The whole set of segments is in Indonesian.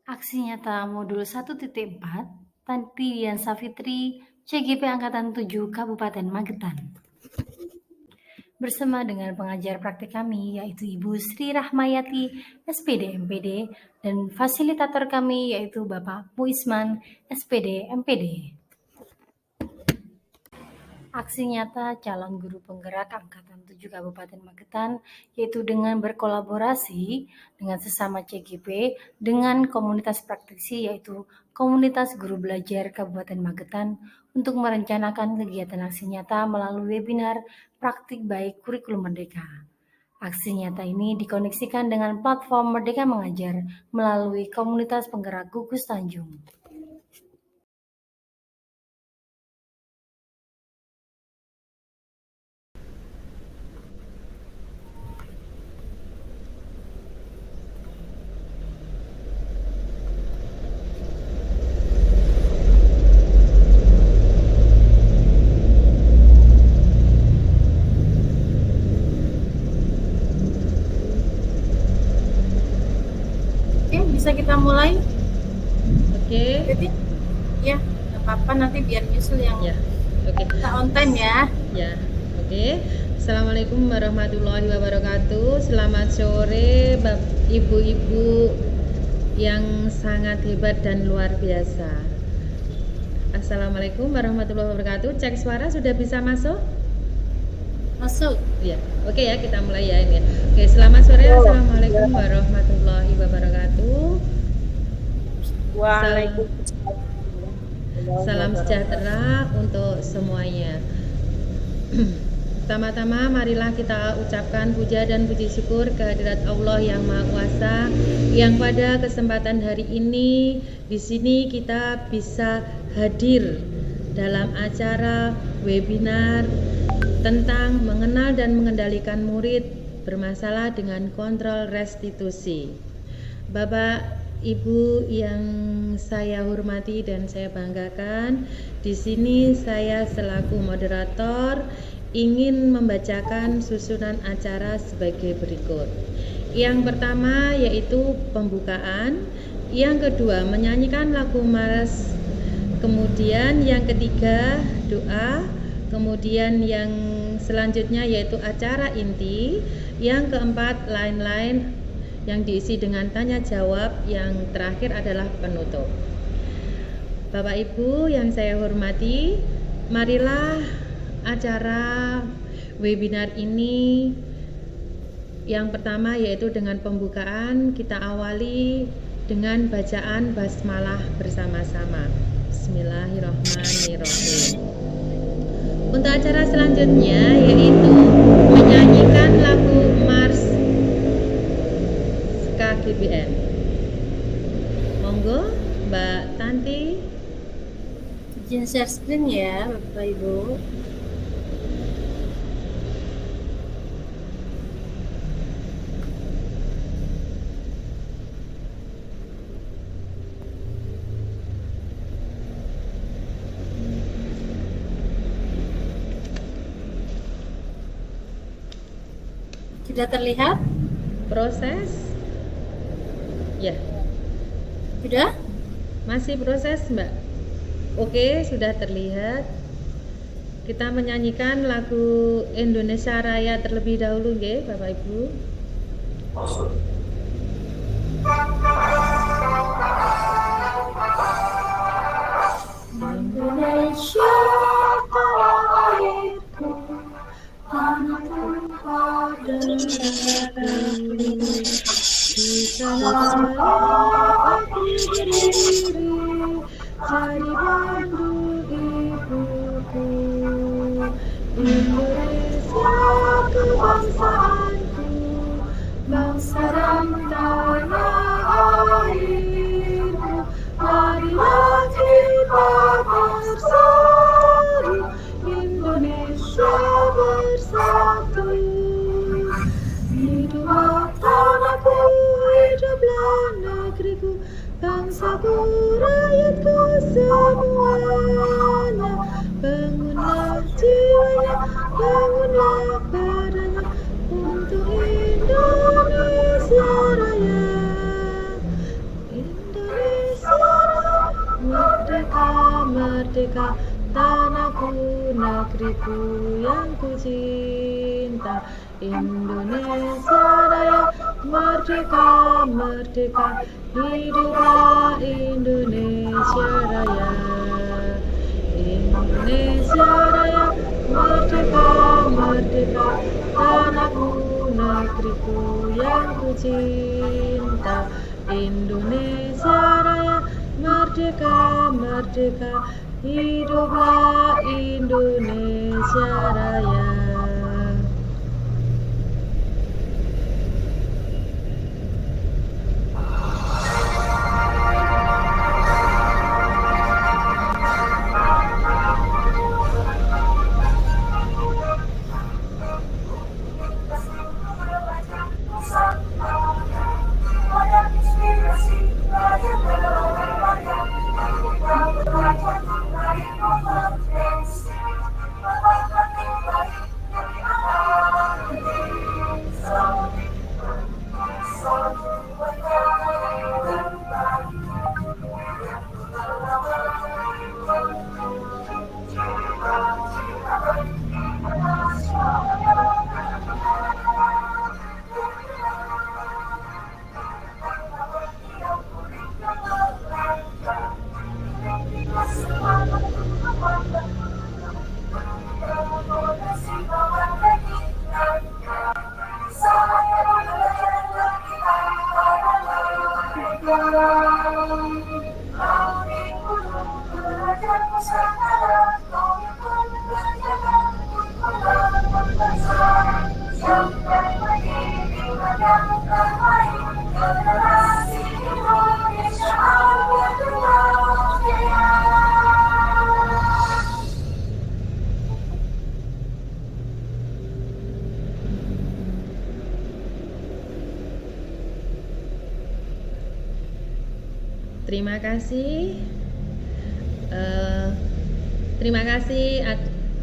Aksi nyata modul 1.4 Tanti Dian Safitri, CGP Angkatan 7 Kabupaten Magetan. Bersama dengan pengajar praktik kami yaitu Ibu Sri Rahmayati, SPD MPD, dan fasilitator kami yaitu Bapak Muisman, SPD MPD. Aksi nyata calon guru penggerak Angkatan 7 Kabupaten Magetan yaitu dengan berkolaborasi dengan sesama CGP dengan komunitas praktisi yaitu Komunitas Guru Belajar Kabupaten Magetan untuk merencanakan kegiatan aksi nyata melalui webinar praktik baik kurikulum Merdeka. Aksi nyata ini dikoneksikan dengan platform Merdeka Mengajar melalui komunitas penggerak Gugus Tanjung. Bisa kita mulai? Oke. Jadi ya, nggak apa-apa, nanti biar nyusul yang Ya. Oke. kita on time ya. Ya. Oke. Assalamualaikum warahmatullahi wabarakatuh. Selamat sore, ibu-ibu yang sangat hebat dan luar biasa. Assalamualaikum warahmatullahi wabarakatuh. Cek suara sudah bisa masuk? Masuk. Ya. Oke ya, kita mulai ya ini. Oke, selamat sore. Assalamualaikum warahmatullahi wabarakatuh. Waalaikumsalam. Salam sejahtera untuk semuanya. Pertama-tama marilah kita ucapkan puja dan puji syukur kehadirat Allah yang Maha Kuasa yang pada kesempatan hari ini di sini kita bisa hadir dalam acara webinar tentang mengenal dan mengendalikan murid bermasalah dengan kontrol restitusi. Bapak Ibu yang saya hormati dan saya banggakan, di sini saya selaku moderator ingin membacakan susunan acara sebagai berikut. Yang pertama yaitu pembukaan, yang kedua menyanyikan lagu Mars, kemudian yang ketiga doa, kemudian yang selanjutnya yaitu acara inti, yang keempat lain-lain yang diisi dengan tanya jawab, yang terakhir adalah penutup. Bapak Ibu yang saya hormati, marilah acara webinar ini yang pertama yaitu dengan pembukaan, kita awali dengan bacaan basmalah bersama-sama. Bismillahirrahmanirrahim. Untuk acara selanjutnya yaitu menyanyikan lagu Mars KGBN. Monggo Mbak Tanti. Izin share screen ya Bapak Ibu. Sudah terlihat? Proses. Ya. Sudah? Masih proses, Mbak. Oke, sudah terlihat. Kita menyanyikan lagu Indonesia Raya terlebih dahulu, nggih, Bapak Ibu. Indonesia airku, tanah tumpah darahku, di sana aku berdiri, jadi bandung ibuku. Indonesia kebangsaanku, bangsa dan tanah airku, marilah kita bersatu, Indonesia bersatu. Hiduplah tanahku, hiduplah negeriku, bangsaku, rakyatku semuanya. Bangunlah jiwanya, bangunlah badannya untuk Indonesia Raya. Indonesia merdeka, tanahku, negeriku yang ku cinta. Indonesia Raya, merdeka, merdeka, hiduplah Indonesia Raya. Indonesia Raya, merdeka, merdeka, tanahku, negeriku yang ku cinta. Indonesia Raya, merdeka, merdeka, hiduplah Indonesia Raya. Terima kasih. Terima kasih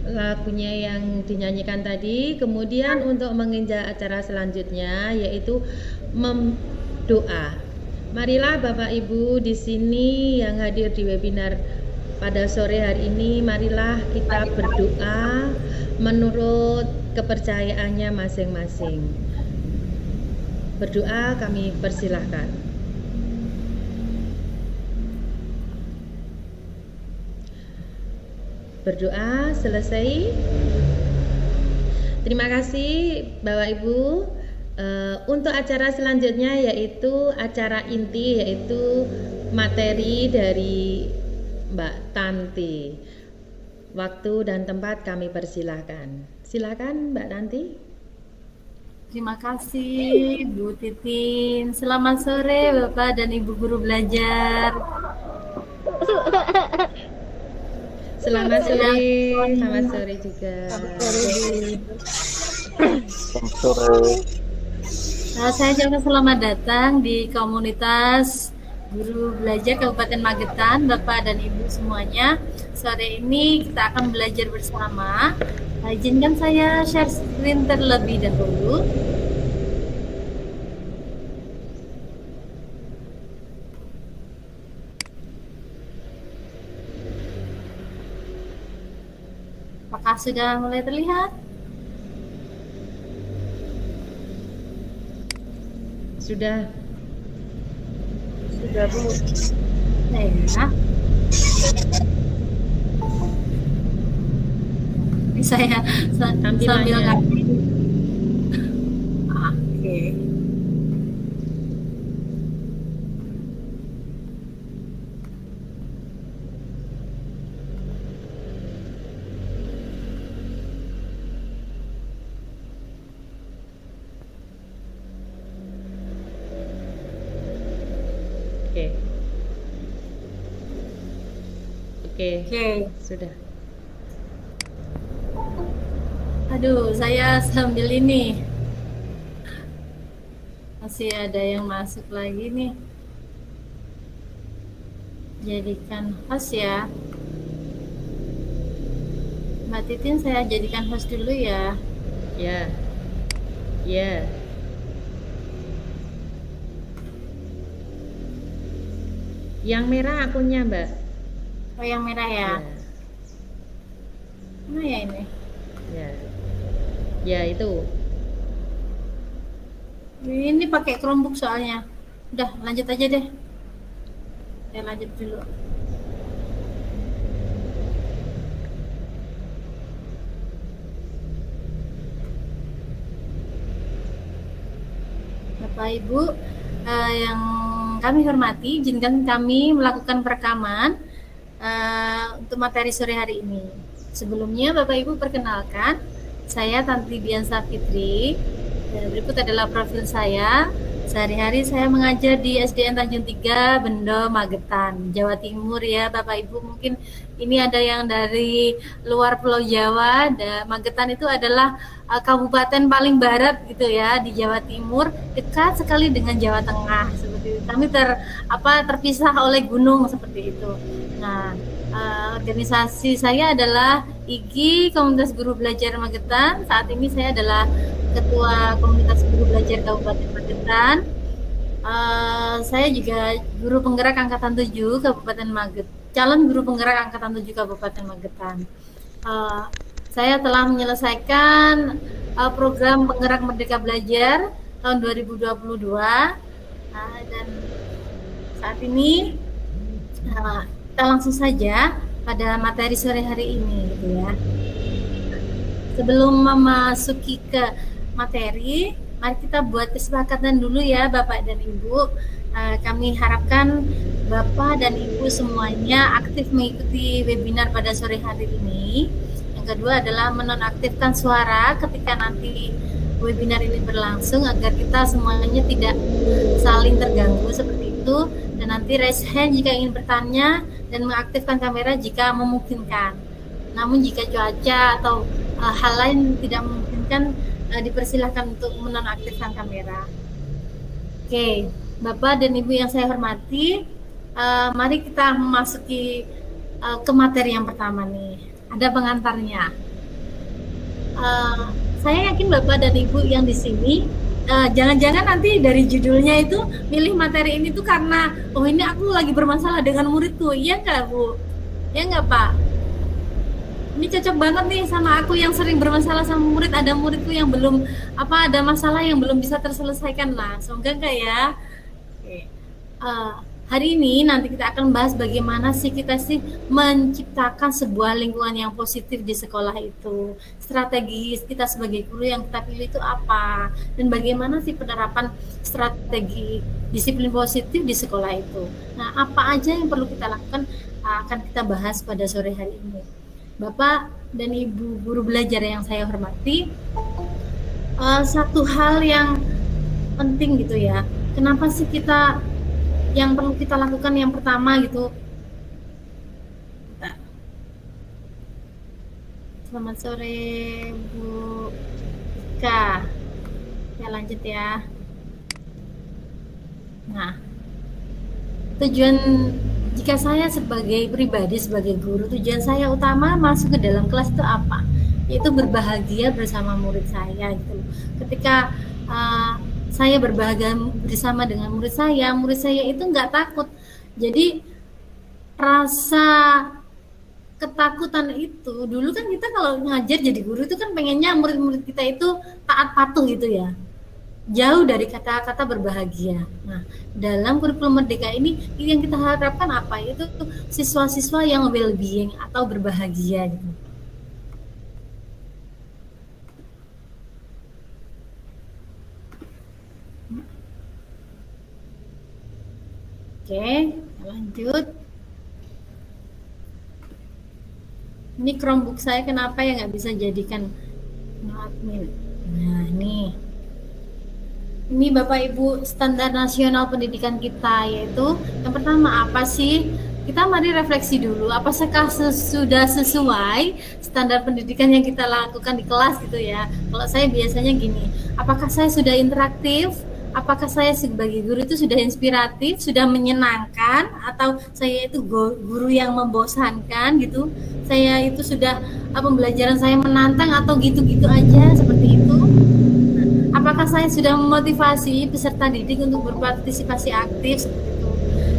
lagunya yang dinyanyikan tadi. Kemudian untuk menginjak acara selanjutnya yaitu doa. Marilah Bapak Ibu di sini yang hadir di webinar pada sore hari ini, marilah kita berdoa menurut kepercayaannya masing-masing. Berdoa kami persilahkan. Berdoa selesai. Terima kasih Bapak Ibu. Untuk acara selanjutnya yaitu acara inti, yaitu materi dari Mbak Tanti. Waktu dan tempat kami persilahkan. Silakan Mbak Tanti. Terima kasih Bu Titin. Selamat sore Bapak dan Ibu guru belajar. Selamat sore. Selamat sore juga. Selamat sore. Saya ucapkan selamat datang di komunitas guru belajar Kabupaten Magetan, Bapak dan Ibu semuanya. Sore ini kita akan belajar bersama. Izinkan saya share screen terlebih dahulu. Apakah sudah mulai terlihat? Sudah. Sudah Bu. Ya. Ini saya sambil ngasih. Oke. Oke. Sudah. Aduh, saya sambil ini. Masih ada yang masuk lagi nih. Jadikan host ya. Mbak Titin, saya jadikan host dulu ya. Ya. Ya. Yang merah akunnya, Mbak. Oh, yang merah ya. Mana ya ini? Ya. Ya, itu. Ini pakai Chromebook soalnya. Udah, lanjut aja deh. Ya, lanjut dulu. Bapak Ibu yang kami hormati, izinkan kami melakukan perekaman untuk materi sore hari ini. Sebelumnya Bapak Ibu perkenalkan, saya Tanti Diansa Fitri. Berikut adalah profil saya. Sehari-hari saya mengajar di SDN Tanjung 3, Bendo, Magetan, Jawa Timur ya Bapak Ibu. Mungkin ini ada yang dari luar Pulau Jawa. Magetan itu adalah kabupaten paling barat gitu ya di Jawa Timur, dekat sekali dengan Jawa Tengah seperti itu. Kami terpisah oleh gunung seperti itu. Nah, organisasi saya adalah IGI Komunitas Guru Belajar Magetan. Saat ini saya adalah Ketua Komunitas Guru Belajar Kabupaten Magetan. Saya juga guru penggerak Angkatan 7 Kabupaten Magetan, calon guru penggerak Angkatan 7 Kabupaten Magetan. Saya telah menyelesaikan program Penggerak Merdeka Belajar tahun 2022 dan saat ini kita langsung saja pada materi sore hari ini gitu ya. Sebelum memasuki ke materi, mari kita buat kesepakatan dulu ya Bapak dan Ibu. Kami harapkan Bapak dan Ibu semuanya aktif mengikuti webinar pada sore hari ini. Yang kedua adalah menonaktifkan suara ketika nanti webinar ini berlangsung agar kita semuanya tidak saling terganggu seperti itu. Dan nanti raise hand jika ingin bertanya dan mengaktifkan kamera jika memungkinkan. Namun jika cuaca atau hal lain tidak memungkinkan, dipersilahkan untuk menonaktifkan kamera. Oke, Bapak dan Ibu yang saya hormati, mari kita memasuki ke materi yang pertama nih. Ada pengantarnya. Saya yakin Bapak dan Ibu yang di sini, jangan-jangan nanti dari judulnya itu milih materi ini tuh karena ini aku lagi bermasalah dengan muridku, iya nggak Bu? Ya nggak Pak? Ini cocok banget nih sama aku yang sering bermasalah sama murid. Ada muridku yang belum ada masalah yang belum bisa terselesaikan lah. Semoga enggak ya. Oke. Hari ini nanti kita akan bahas bagaimana sih kita menciptakan sebuah lingkungan yang positif di sekolah itu. Strategi kita sebagai guru yang kita pilih itu apa? Dan bagaimana sih penerapan strategi disiplin positif di sekolah itu. Nah, apa aja yang perlu kita lakukan akan kita bahas pada sore hari ini. Bapak dan Ibu guru belajar yang saya hormati, satu hal yang penting gitu ya, kenapa sih yang perlu kita lakukan yang pertama gitu. Selamat sore Bu Ika. Ya lanjut ya. Nah, tujuan jika saya sebagai pribadi, sebagai guru, tujuan saya utama masuk ke dalam kelas itu apa? Yaitu berbahagia bersama murid saya gitu. Ketika saya berbahagia bersama dengan murid saya itu nggak takut. Jadi rasa ketakutan itu, dulu kan kita kalau ngajar jadi guru itu kan pengennya murid-murid kita itu taat patuh gitu ya. Jauh dari kata-kata berbahagia. Nah, dalam kurikulum Merdeka ini yang kita harapkan apa? Itu siswa-siswa yang well-being atau berbahagia gitu. Oke, lanjut. Ini Chromebook saya kenapa ya nggak bisa jadikan admin? Nah, ini Bapak Ibu standar nasional pendidikan kita, yaitu yang pertama apa sih? Kita mari refleksi dulu, apakah sudah sesuai standar pendidikan yang kita lakukan di kelas gitu ya. Kalau saya biasanya gini, apakah saya sudah interaktif? Apakah saya sebagai guru itu sudah inspiratif, sudah menyenangkan, atau saya itu guru yang membosankan gitu? Saya itu sudah pembelajaran saya menantang atau gitu-gitu aja seperti itu? Apakah saya sudah memotivasi peserta didik untuk berpartisipasi aktif seperti itu?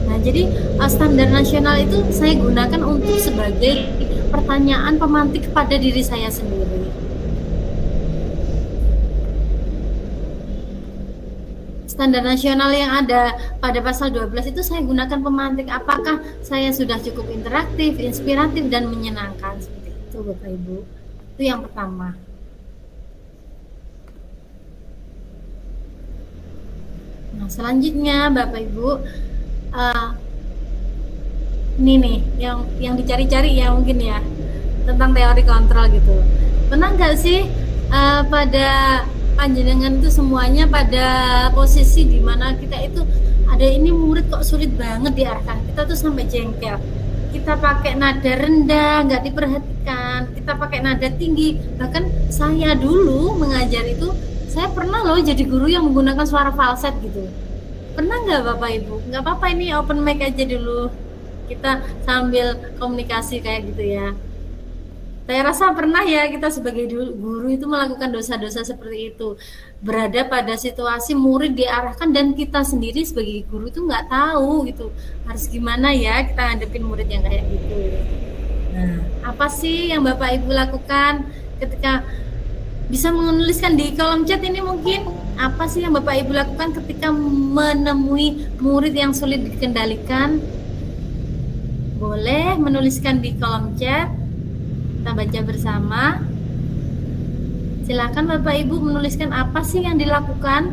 Nah, jadi standar nasional itu saya gunakan untuk sebagai pertanyaan pemantik kepada diri saya sendiri. Standar nasional yang ada pada pasal 12 itu saya gunakan pemantik. Apakah saya sudah cukup interaktif, inspiratif, dan menyenangkan? Seperti itu, Bapak Ibu. Itu yang pertama. Nah, selanjutnya Bapak Ibu, ini nih yang dicari-cari ya mungkin ya, tentang teori kontrol gitu. Pernah nggak sih pada panjenengan itu semuanya pada posisi di mana kita itu ada ini murid kok sulit banget diarahkan, kita tuh sampai jengkel, kita pakai nada rendah nggak diperhatikan, kita pakai nada tinggi. Bahkan saya dulu mengajar itu, saya pernah loh jadi guru yang menggunakan suara falset gitu. Pernah nggak Bapak Ibu? Nggak apa-apa, ini open mic aja dulu, kita sambil komunikasi kayak gitu ya. Saya rasa pernah ya kita sebagai guru itu melakukan dosa-dosa seperti itu, berada pada situasi murid diarahkan dan kita sendiri sebagai guru itu nggak tahu gitu harus gimana ya kita ngadepin murid yang kayak gitu. Nah, apa sih yang Bapak Ibu lakukan ketika bisa menuliskan di kolom chat ini? Mungkin apa sih yang Bapak Ibu lakukan ketika menemui murid yang sulit dikendalikan? Boleh menuliskan di kolom chat, kita baca bersama. Silakan Bapak Ibu menuliskan apa sih yang dilakukan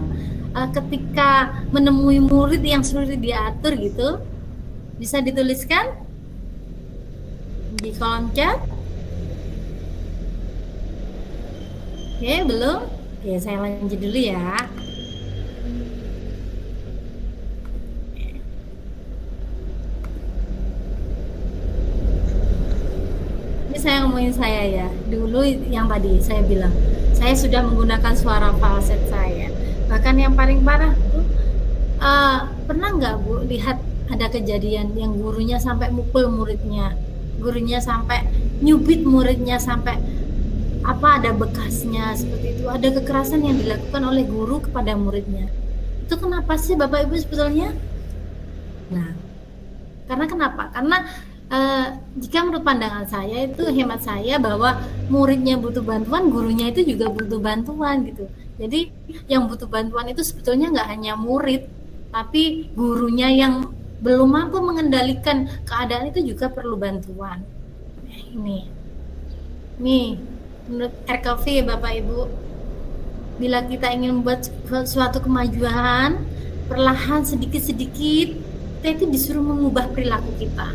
ketika menemui murid yang sulit diatur gitu. Bisa dituliskan di kolom chat. Oke, belum? Oke, saya lanjut dulu ya. Saya ngomongin saya ya, dulu yang tadi saya bilang saya sudah menggunakan suara falset saya. Bahkan yang paling parah tuh pernah nggak Bu lihat ada kejadian yang gurunya sampai mukul muridnya, gurunya sampai nyubit muridnya, sampai ada bekasnya seperti itu, ada kekerasan yang dilakukan oleh guru kepada muridnya. Itu kenapa sih Bapak Ibu sebetulnya? Nah, karena kenapa? Karena jika menurut pandangan saya itu, hemat saya, bahwa muridnya butuh bantuan, gurunya itu juga butuh bantuan gitu. Jadi yang butuh bantuan itu sebetulnya nggak hanya murid, tapi gurunya yang belum mampu mengendalikan keadaan itu juga perlu bantuan. Ini menurut RKV Bapak Ibu, bila kita ingin membuat suatu kemajuan, perlahan sedikit-sedikit kita itu disuruh mengubah perilaku kita.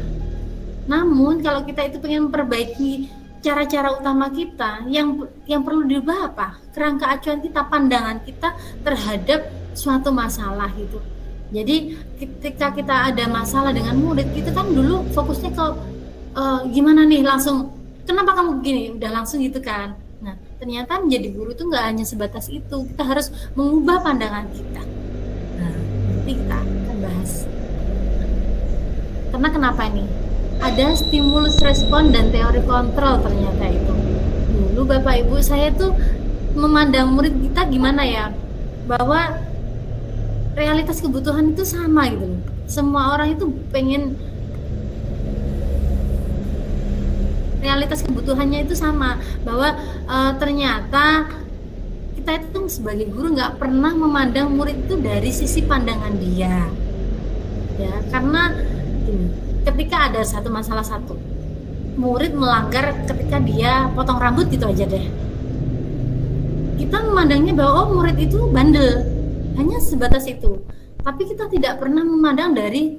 Namun kalau kita itu pengen memperbaiki cara-cara utama kita, yang perlu diubah apa? Kerangka acuan kita, pandangan kita terhadap suatu masalah gitu. Jadi ketika kita ada masalah dengan murid, kita kan dulu fokusnya ke gimana nih, langsung kenapa kamu begini, udah langsung gitu kan. Nah, ternyata menjadi guru itu nggak hanya sebatas itu, kita harus mengubah pandangan kita. Nah, nanti kita akan bahas. Karena kenapa nih? Ada stimulus respon dan teori kontrol ternyata itu. Dulu Bapak Ibu saya tuh memandang murid kita gimana ya, bahwa realitas kebutuhan itu sama gitu. Semua orang itu pengen, realitas kebutuhannya itu sama, bahwa ternyata kita itu sebagai guru nggak pernah memandang murid itu dari sisi pandangan dia ya. Karena ini, ketika ada satu masalah, satu murid melanggar ketika dia potong rambut gitu aja deh, kita memandangnya bahwa oh murid itu bandel, hanya sebatas itu. Tapi kita tidak pernah memandang dari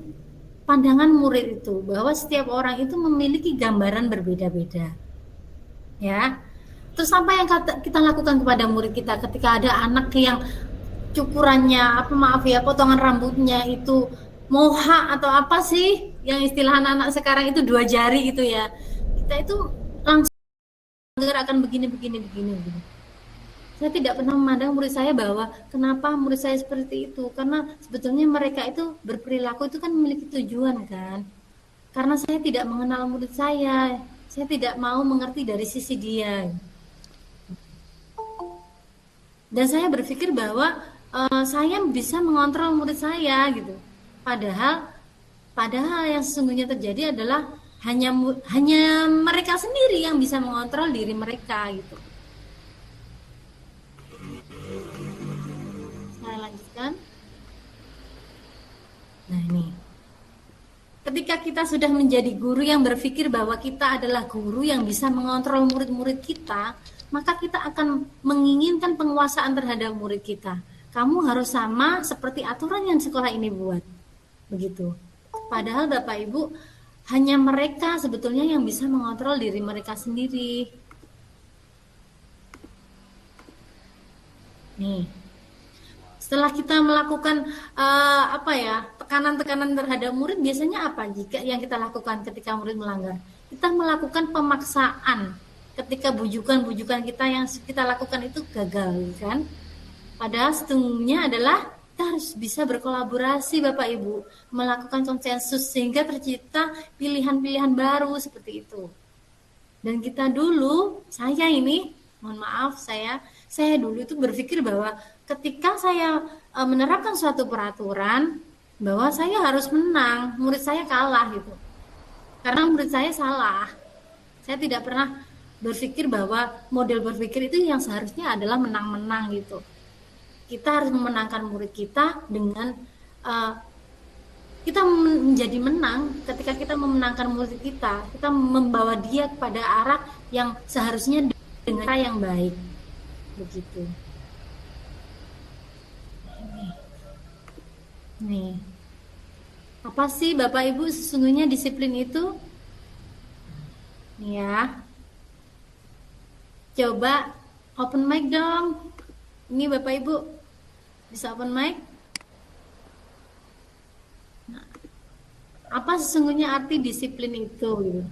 pandangan murid itu, bahwa setiap orang itu memiliki gambaran berbeda-beda ya. Terus apa yang kita lakukan kepada murid kita ketika ada anak yang cukurannya potongan rambutnya itu moha atau apa sih yang istilah anak-anak sekarang itu 2 jari gitu ya, kita itu langsung akan begini. Saya tidak pernah memandang murid saya bahwa kenapa murid saya seperti itu, karena sebetulnya mereka itu berperilaku itu kan memiliki tujuan kan. Karena saya tidak mengenal murid saya tidak mau mengerti dari sisi dia, dan saya berpikir bahwa saya bisa mengontrol murid saya gitu. Padahal yang sesungguhnya terjadi adalah hanya mereka sendiri yang bisa mengontrol diri mereka gitu. Saya lanjutkan. Nah ini, ketika kita sudah menjadi guru yang berpikir bahwa kita adalah guru yang bisa mengontrol murid-murid kita, maka kita akan menginginkan penguasaan terhadap murid kita. Kamu harus sama seperti aturan yang sekolah ini buat. Begitu. Padahal Bapak Ibu, hanya mereka sebetulnya yang bisa mengontrol diri mereka sendiri. Nih, setelah kita melakukan tekanan-tekanan terhadap murid, biasanya apa jika yang kita lakukan ketika murid melanggar? Kita melakukan pemaksaan ketika bujukan-bujukan kita yang kita lakukan itu gagal, kan? Padahal setungguhnya adalah kita harus bisa berkolaborasi Bapak Ibu, melakukan konsensus sehingga tercipta pilihan-pilihan baru seperti itu. Dan kita dulu, saya ini, mohon maaf, saya dulu itu berpikir bahwa ketika saya menerapkan suatu peraturan, bahwa saya harus menang, murid saya kalah gitu. Karena murid saya salah. Saya tidak pernah berpikir bahwa model berpikir itu yang seharusnya adalah menang-menang gitu. Kita harus memenangkan murid kita dengan kita menjadi menang ketika kita memenangkan murid kita membawa dia pada arah yang seharusnya dengan cara yang baik. Begitu. Nih. Apa sih Bapak Ibu sesungguhnya disiplin itu? Nih ya. Coba open mic dong. Ini Bapak Ibu bisa open mic? Nah, apa sesungguhnya arti disiplin itu? Gitu.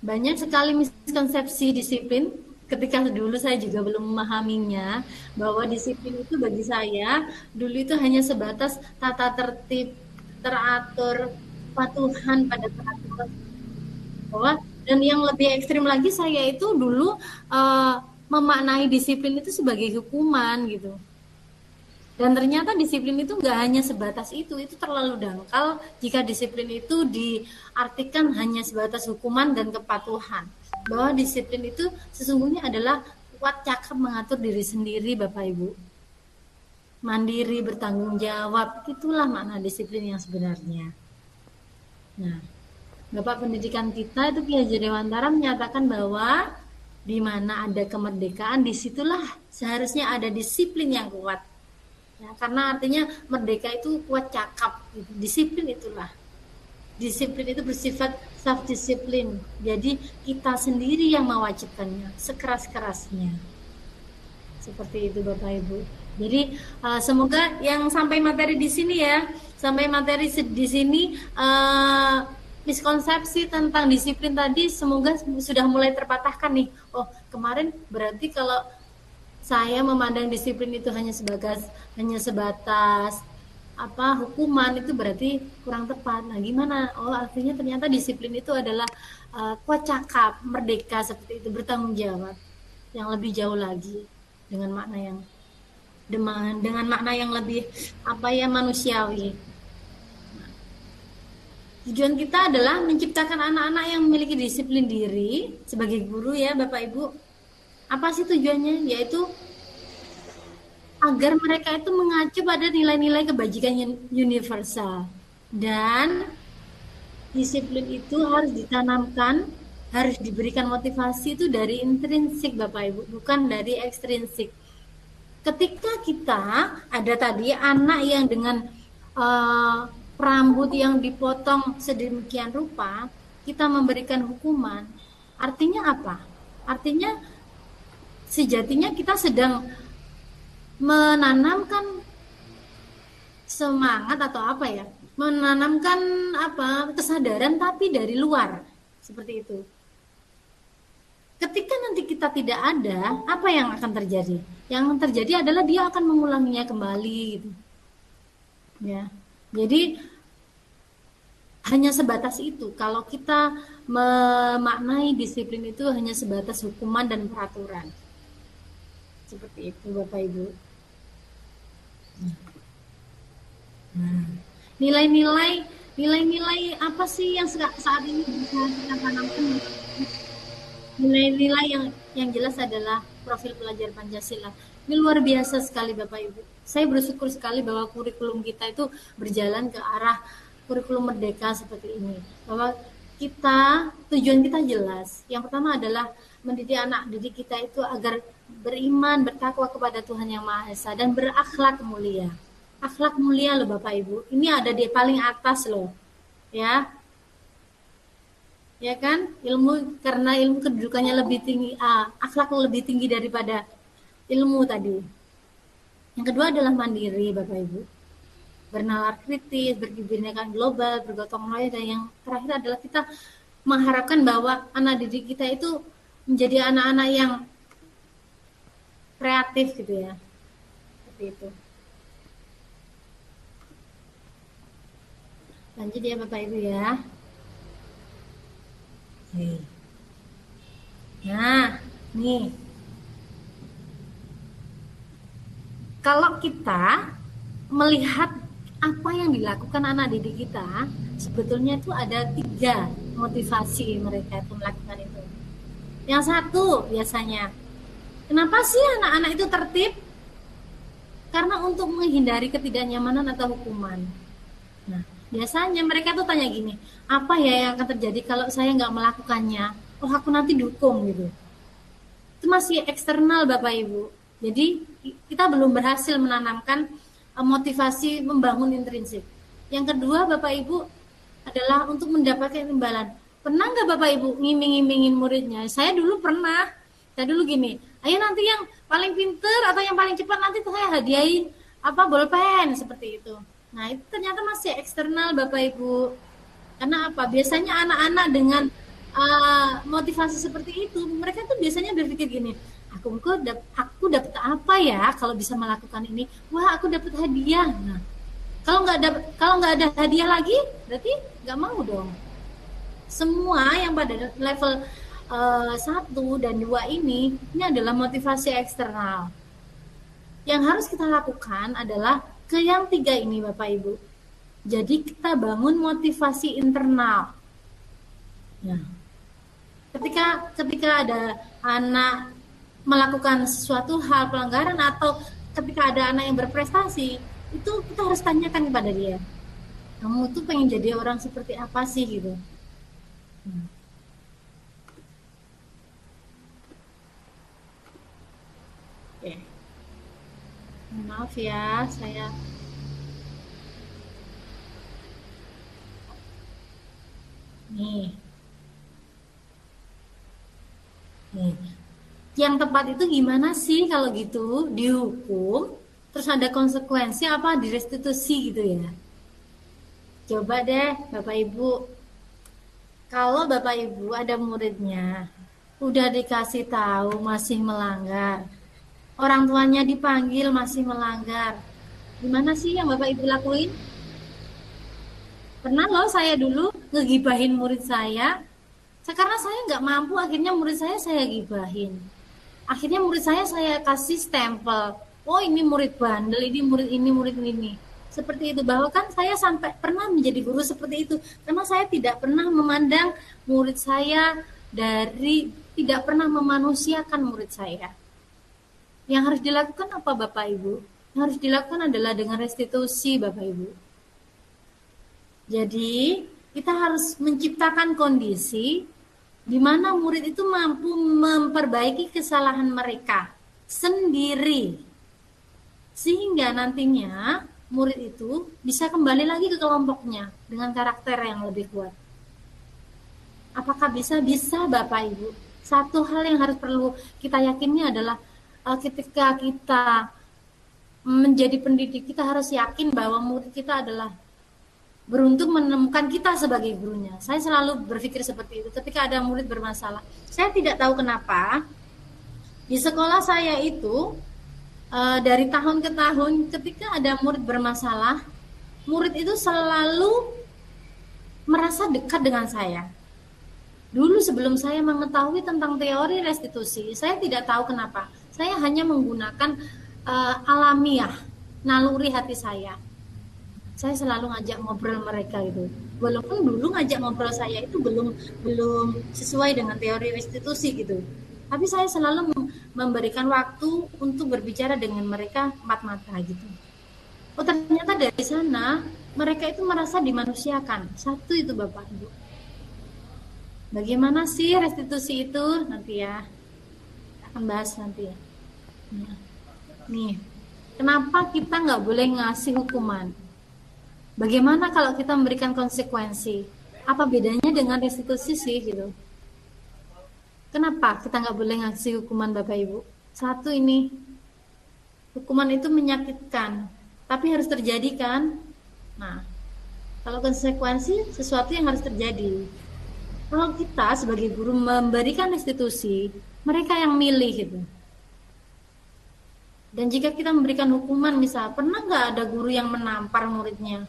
Banyak sekali miskonsepsi disiplin. Ketika dulu saya juga belum memahaminya, bahwa disiplin itu bagi saya dulu itu hanya sebatas tata tertib, teratur, patuhan pada peraturan. Dan yang lebih ekstrim lagi, saya itu dulu memaknai disiplin itu sebagai hukuman gitu. Dan ternyata disiplin itu nggak hanya sebatas itu terlalu dangkal jika disiplin itu diartikan hanya sebatas hukuman dan kepatuhan. Bahwa disiplin itu sesungguhnya adalah kuat cakap mengatur diri sendiri Bapak Ibu. Mandiri, bertanggung jawab, itulah makna disiplin yang sebenarnya. Nah, Bapak pendidikan kita itu Ki Haji Dewantara menyatakan bahwa di mana ada kemerdekaan, disitulah seharusnya ada disiplin yang kuat. Ya, karena artinya merdeka itu kuat cakap, gitu. Disiplin itulah. Disiplin itu bersifat self-disiplin. Jadi kita sendiri yang mewajibkannya sekeras-kerasnya. Seperti itu Bapak Ibu. Jadi semoga yang sampai materi di sini ya, sampai materi di sini miskonsepsi tentang disiplin tadi semoga sudah mulai terpatahkan nih. Oh, kemarin berarti kalau saya memandang disiplin itu hanya sebatas hukuman, itu berarti kurang tepat. Nah, gimana? Oh, artinya ternyata disiplin itu adalah kuat cakap, merdeka seperti itu, bertanggung jawab yang lebih jauh lagi dengan makna yang lebih manusiawi. Nah, tujuan kita adalah menciptakan anak-anak yang memiliki disiplin diri sebagai guru ya, Bapak Ibu. Apa sih tujuannya? Yaitu agar mereka itu mengacu pada nilai-nilai kebajikan universal. Dan disiplin itu harus ditanamkan, harus diberikan motivasi itu dari intrinsik Bapak Ibu, bukan dari ekstrinsik. Ketika kita ada tadi anak yang dengan rambut yang dipotong sedemikian rupa, kita memberikan hukuman, artinya apa? Artinya sejatinya kita sedang menanamkan semangat atau menanamkan kesadaran tapi dari luar, seperti itu. Ketika nanti kita tidak ada, apa yang akan terjadi? Yang terjadi adalah dia akan mengulanginya kembali gitu. Ya. Jadi hanya sebatas itu. Kalau kita memaknai disiplin itu hanya sebatas hukuman dan peraturan. Seperti itu Bapak Ibu. Nah, nilai-nilai Nilai-nilai apa sih yang saat ini bisa kita tanamkan? Nilai-nilai yang jelas adalah profil pelajar Pancasila. Ini luar biasa sekali Bapak Ibu. Saya bersyukur sekali bahwa kurikulum kita itu berjalan ke arah kurikulum merdeka seperti ini. Bahwa tujuan kita jelas. Yang pertama adalah mendidik anak didik kita itu agar beriman, bertakwa kepada Tuhan Yang Maha Esa dan berakhlak mulia. Akhlak mulia loh Bapak Ibu. Ini ada di paling atas loh. Ya, ya kan, karena ilmu kedudukannya lebih tinggi, akhlak lebih tinggi daripada ilmu tadi. Yang kedua adalah mandiri Bapak Ibu, bernalar kritis, berkebinekaan global, bergotong royong, dan yang terakhir adalah kita mengharapkan bahwa anak didik kita itu menjadi anak-anak yang kreatif gitu ya, seperti itu. Lanjut ya Bapak Ibu ya. Nah, nih. Kalau kita melihat apa yang dilakukan anak didik kita, sebetulnya itu ada 3 motivasi mereka itu melakukan itu. Yang satu biasanya, kenapa sih anak-anak itu tertib? Karena untuk menghindari ketidaknyamanan atau hukuman. Nah, biasanya mereka tuh tanya gini, apa ya yang akan terjadi kalau saya nggak melakukannya? Oh, aku nanti dukung gitu. Itu masih eksternal Bapak Ibu. Jadi kita belum berhasil menanamkan motivasi membangun intrinsik. Yang kedua Bapak Ibu adalah untuk mendapatkan imbalan. Pernah nggak Bapak Ibu ngiming-ngimingin muridnya? Saya dulu pernah. Saya dulu gini, ayo nanti yang paling pinter atau yang paling cepat nanti saya hadiahin bolpen seperti itu. Nah, itu ternyata masih eksternal Bapak Ibu. Karena apa? Biasanya anak-anak dengan motivasi seperti itu, mereka tuh biasanya berpikir gini, aku dapat apa ya kalau bisa melakukan ini? Wah, aku dapat hadiah. Nah, kalau nggak ada hadiah lagi, berarti nggak mau dong. Semua yang pada level 1 dan 2 ini adalah motivasi eksternal. Yang harus kita lakukan adalah ke yang 3 ini Bapak Ibu. Jadi kita bangun motivasi internal. Nah, ketika ada anak melakukan sesuatu hal pelanggaran atau ketika ada anak yang berprestasi, itu kita harus tanyakan kepada dia, kamu tuh pengen jadi orang seperti apa sih gitu. Oke. Maaf ya, saya nih. Yang tepat itu gimana sih kalau gitu? Dihukum, terus ada konsekuensi apa direstitusi gitu ya? Coba deh Bapak Ibu, kalau Bapak Ibu ada muridnya, udah dikasih tahu masih melanggar, orang tuanya dipanggil masih melanggar, gimana sih yang Bapak Ibu lakuin? Pernah loh saya dulu ngegibahin murid saya, karena saya nggak mampu, akhirnya murid saya gibahin. Akhirnya murid saya kasih stempel, oh ini murid bandel, ini murid ini. Seperti itu, bahwa kan saya sampai pernah menjadi guru seperti itu, karena saya tidak pernah memandang murid saya tidak pernah memanusiakan murid saya. Yang harus dilakukan apa Bapak Ibu? Yang harus dilakukan adalah dengan restitusi Bapak Ibu. Jadi kita harus menciptakan kondisi di mana murid itu mampu memperbaiki kesalahan mereka sendiri, sehingga nantinya murid itu bisa kembali lagi ke kelompoknya dengan karakter yang lebih kuat. Apakah bisa? Bisa Bapak Ibu. Satu hal yang harus perlu kita yakini adalah ketika kita menjadi pendidik, kita harus yakin bahwa murid kita adalah beruntung menemukan kita sebagai gurunya. Saya selalu berpikir seperti itu. Ketika ada murid bermasalah, saya tidak tahu kenapa di sekolah saya itu dari tahun ke tahun, ketika ada murid bermasalah, murid itu selalu merasa dekat dengan saya. Dulu sebelum saya mengetahui tentang teori restitusi, saya tidak tahu kenapa. Saya hanya menggunakan alamiah, naluri hati saya. saya selalu ngajak ngobrol mereka gitu. Walaupun dulu ngajak ngobrol saya itu belum belum sesuai dengan teori restitusi gitu. Tapi saya selalu memberikan waktu untuk berbicara dengan mereka empat mata gitu. Oh ternyata dari sana mereka itu merasa dimanusiakan. Satu itu Bapak Ibu. Bagaimana sih restitusi itu nanti ya akan bahas nanti ya. Nah, nih, kenapa kita nggak boleh ngasih hukuman? Bagaimana kalau kita memberikan konsekuensi? Apa bedanya dengan restitusi sih gitu? Kenapa kita nggak boleh ngasih hukuman Bapak Ibu? Satu ini, hukuman itu menyakitkan, tapi harus terjadi kan? Nah, kalau konsekuensi sesuatu yang harus terjadi. Kalau kita sebagai guru memberikan restitusi, mereka yang milih gitu. Dan jika kita memberikan hukuman, misal pernah nggak ada guru yang menampar muridnya?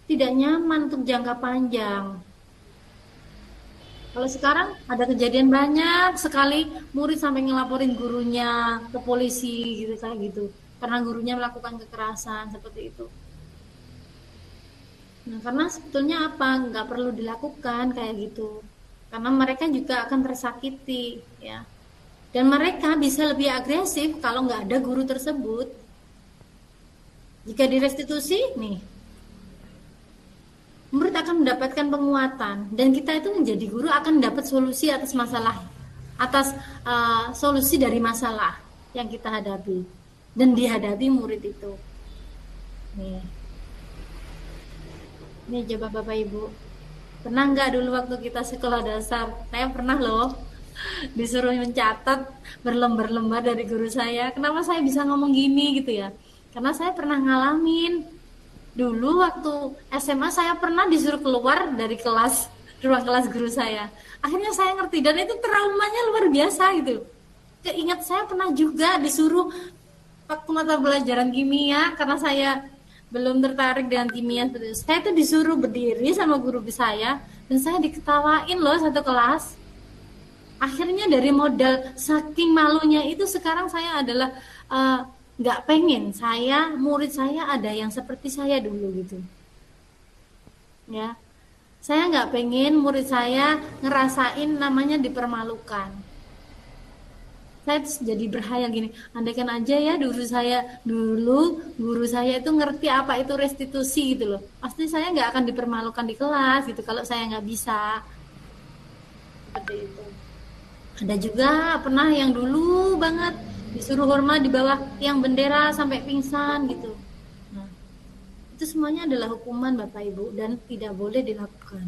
Tidak nyaman untuk jangka panjang. Kalau sekarang ada kejadian banyak sekali murid sampai ngelaporin gurunya ke polisi gitu kayak gitu, karena gurunya melakukan kekerasan seperti itu. Nah, karena sebetulnya apa? Nggak perlu dilakukan kayak gitu, karena mereka juga akan tersakiti, ya. Dan mereka bisa lebih agresif kalau nggak ada guru tersebut. Jika direstitusi, nih, murid akan mendapatkan penguatan dan kita itu menjadi guru akan dapat solusi atas masalah, atas solusi dari masalah yang kita hadapi dan dihadapi murid itu. Nih coba Bapak Ibu, pernah nggak dulu waktu kita sekolah dasar? Saya pernah loh disuruh mencatat berlembar-lembar dari guru saya. Kenapa saya bisa ngomong gini gitu ya? Karena saya pernah ngalamin. Dulu waktu SMA saya pernah disuruh keluar dari kelas, ruang kelas guru saya. Akhirnya saya ngerti dan itu traumanya luar biasa gitu. Keingat saya pernah juga disuruh waktu mata pelajaran kimia karena saya belum tertarik dengan kimia. Saya tuh disuruh berdiri sama guru saya dan saya diketawain loh satu kelas. Akhirnya dari modal saking malunya itu sekarang saya adalah nggak pengen murid saya ada yang seperti saya dulu gitu ya. Saya nggak pengen murid saya ngerasain namanya dipermalukan. Saya jadi berhayal gini, andaikan aja ya guru saya itu ngerti apa itu restitusi gitu loh, pasti saya nggak akan dipermalukan di kelas gitu kalau saya nggak bisa seperti itu. Ada juga pernah yang dulu banget disuruh hormat di bawah tiang bendera sampai pingsan gitu. Nah, itu semuanya adalah hukuman Bapak Ibu dan tidak boleh dilakukan.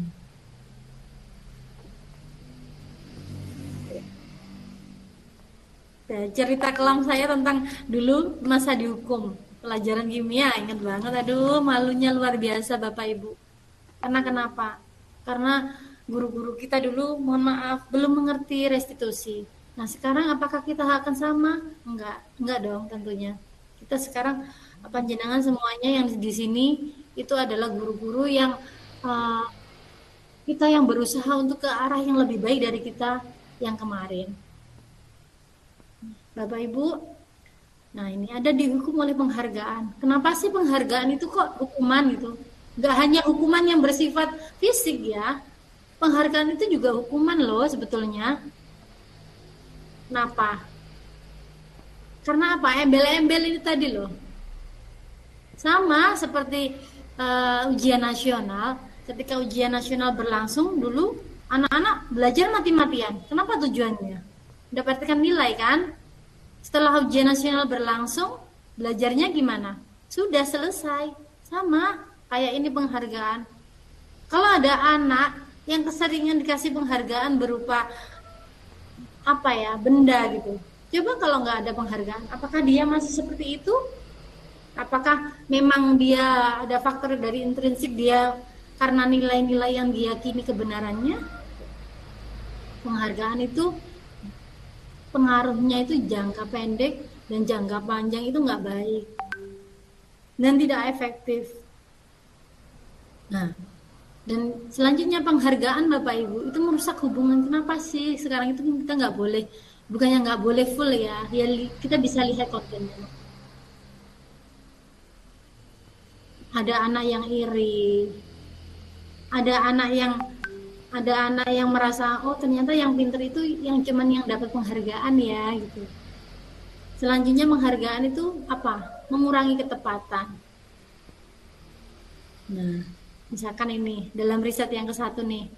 Ya, cerita kelam saya tentang dulu masa dihukum pelajaran kimia, ingat banget. Aduh, malunya luar biasa Bapak Ibu. Karena kenapa? Karena guru-guru kita dulu, mohon maaf, belum mengerti restitusi. Nah sekarang apakah kita akan sama? Enggak dong tentunya. Kita sekarang panjenengan semuanya yang di sini itu adalah guru-guru yang kita yang berusaha untuk ke arah yang lebih baik dari kita yang kemarin. Bapak Ibu, nah ini ada dihukum oleh penghargaan. Kenapa sih penghargaan itu kok hukuman gitu? Enggak hanya hukuman yang bersifat fisik ya. Penghargaan itu juga hukuman loh sebetulnya. Kenapa? Karena apa? Embel-embel ini tadi loh. Sama seperti ujian nasional. Ketika ujian nasional berlangsung dulu, anak-anak belajar mati-matian. Kenapa tujuannya? Mendapatkan nilai kan? Setelah ujian nasional berlangsung, belajarnya gimana? Sudah selesai. Sama kayak ini penghargaan. Kalau ada anak yang keseringan dikasih penghargaan berupa benda gitu. Coba kalau nggak ada penghargaan, apakah dia masih seperti itu? Apakah memang dia ada faktor dari intrinsik dia karena nilai-nilai yang diyakini kebenarannya? Penghargaan itu pengaruhnya itu jangka pendek dan jangka panjang itu nggak baik dan tidak efektif. Nah, dan selanjutnya penghargaan Bapak Ibu itu merusak hubungan. Kenapa sih sekarang itu kita nggak boleh, bukannya nggak boleh full ya, kita bisa lihat kontennya. ada anak yang iri, ada anak yang merasa oh ternyata yang pinter itu yang cuman yang dapat penghargaan ya gitu. Selanjutnya penghargaan itu apa? Mengurangi ketepatan. Nah, misalkan ini dalam riset yang ke-1 nih,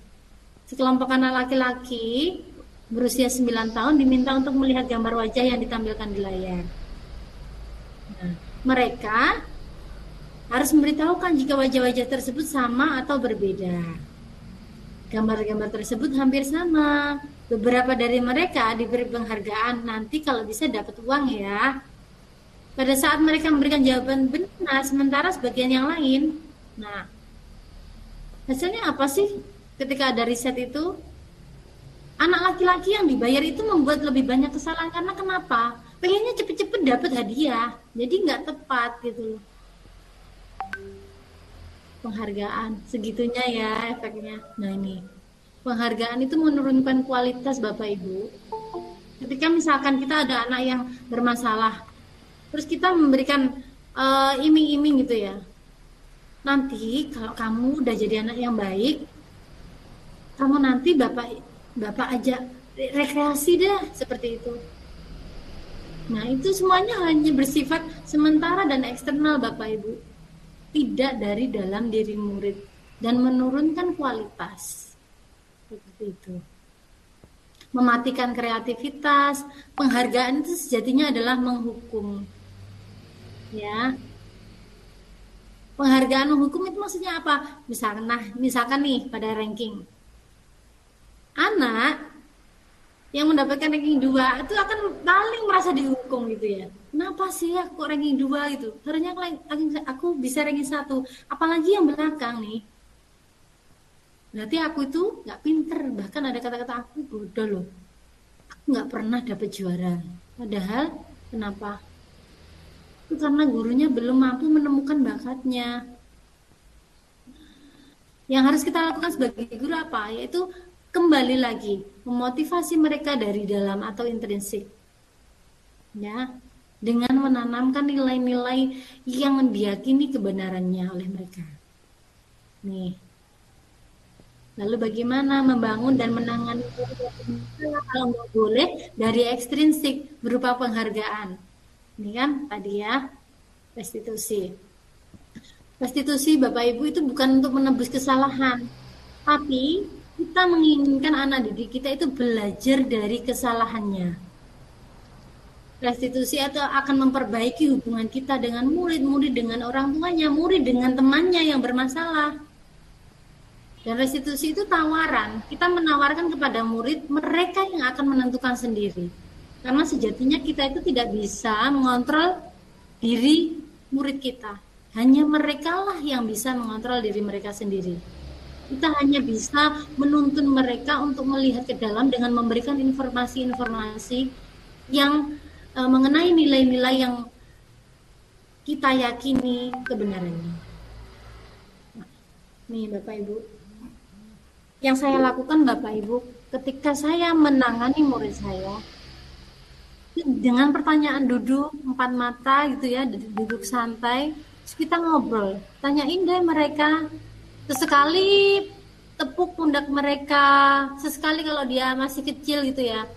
sekelompok anak laki-laki berusia 9 tahun diminta untuk melihat gambar wajah yang ditampilkan di layar. Nah, mereka harus memberitahukan jika wajah-wajah tersebut sama atau berbeda. Gambar-gambar tersebut hampir sama. Beberapa dari mereka diberi penghargaan, nanti kalau bisa dapat uang ya. Pada saat mereka memberikan jawaban benar, sementara sebagian yang lain. Nah, hasilnya apa sih ketika ada riset itu? Anak laki-laki yang dibayar itu membuat lebih banyak kesalahan karena kenapa? Pengennya cepet-cepet dapat hadiah, jadi nggak tepat gitu loh. Penghargaan segitunya ya efeknya. Nah ini penghargaan itu menurunkan kualitas Bapak Ibu. Ketika misalkan kita ada anak yang bermasalah, terus kita memberikan iming-iming gitu ya. Nanti kalau kamu udah jadi anak yang baik, kamu nanti bapak ajak rekreasi deh seperti itu. Nah itu semuanya hanya bersifat sementara dan eksternal Bapak Ibu, tidak dari dalam diri murid dan menurunkan kualitas seperti itu. Mematikan kreativitas. Penghargaan itu sejatinya adalah menghukum ya. Penghargaan menghukum itu maksudnya apa? Misalkan nih pada ranking, anak yang mendapatkan ranking 2 itu akan paling merasa dihukum gitu ya. Kenapa sih aku ranking 2 gitu? Harusnya aku bisa ranking 1, apalagi yang belakang nih. Berarti aku itu gak pinter, bahkan ada kata-kata aku bodoh loh. Aku gak pernah dapet juara. Padahal kenapa? Itu karena gurunya belum mampu menemukan bakatnya. Yang harus kita lakukan sebagai guru apa? Yaitu kembali lagi memotivasi mereka dari dalam atau intrinsik ya, dengan menanamkan nilai-nilai yang diyakini kebenarannya oleh mereka nih. Lalu bagaimana membangun dan menangani kalau nggak boleh dari ekstrinsik berupa penghargaan ini kan tadi ya. Restitusi Bapak Ibu itu bukan untuk menebus kesalahan, tapi kita menginginkan anak didik kita itu belajar dari kesalahannya. Restitusi atau akan memperbaiki hubungan kita dengan murid-murid, dengan orang tuanya, murid dengan temannya yang bermasalah. Dan restitusi itu tawaran. Kita menawarkan kepada murid, mereka yang akan menentukan sendiri. Karena sejatinya kita itu tidak bisa mengontrol diri murid kita. Hanya merekalah yang bisa mengontrol diri mereka sendiri. Kita hanya bisa menuntun mereka untuk melihat ke dalam dengan memberikan informasi-informasi yang mengenai nilai-nilai yang kita yakini kebenarannya. Nah, nih Bapak Ibu, yang saya lakukan Bapak Ibu ketika saya menangani murid saya dengan pertanyaan duduk 4 mata gitu ya, duduk santai, terus kita ngobrol, tanyain deh mereka. Sesekali tepuk pundak mereka, sesekali kalau dia masih kecil gitu ya,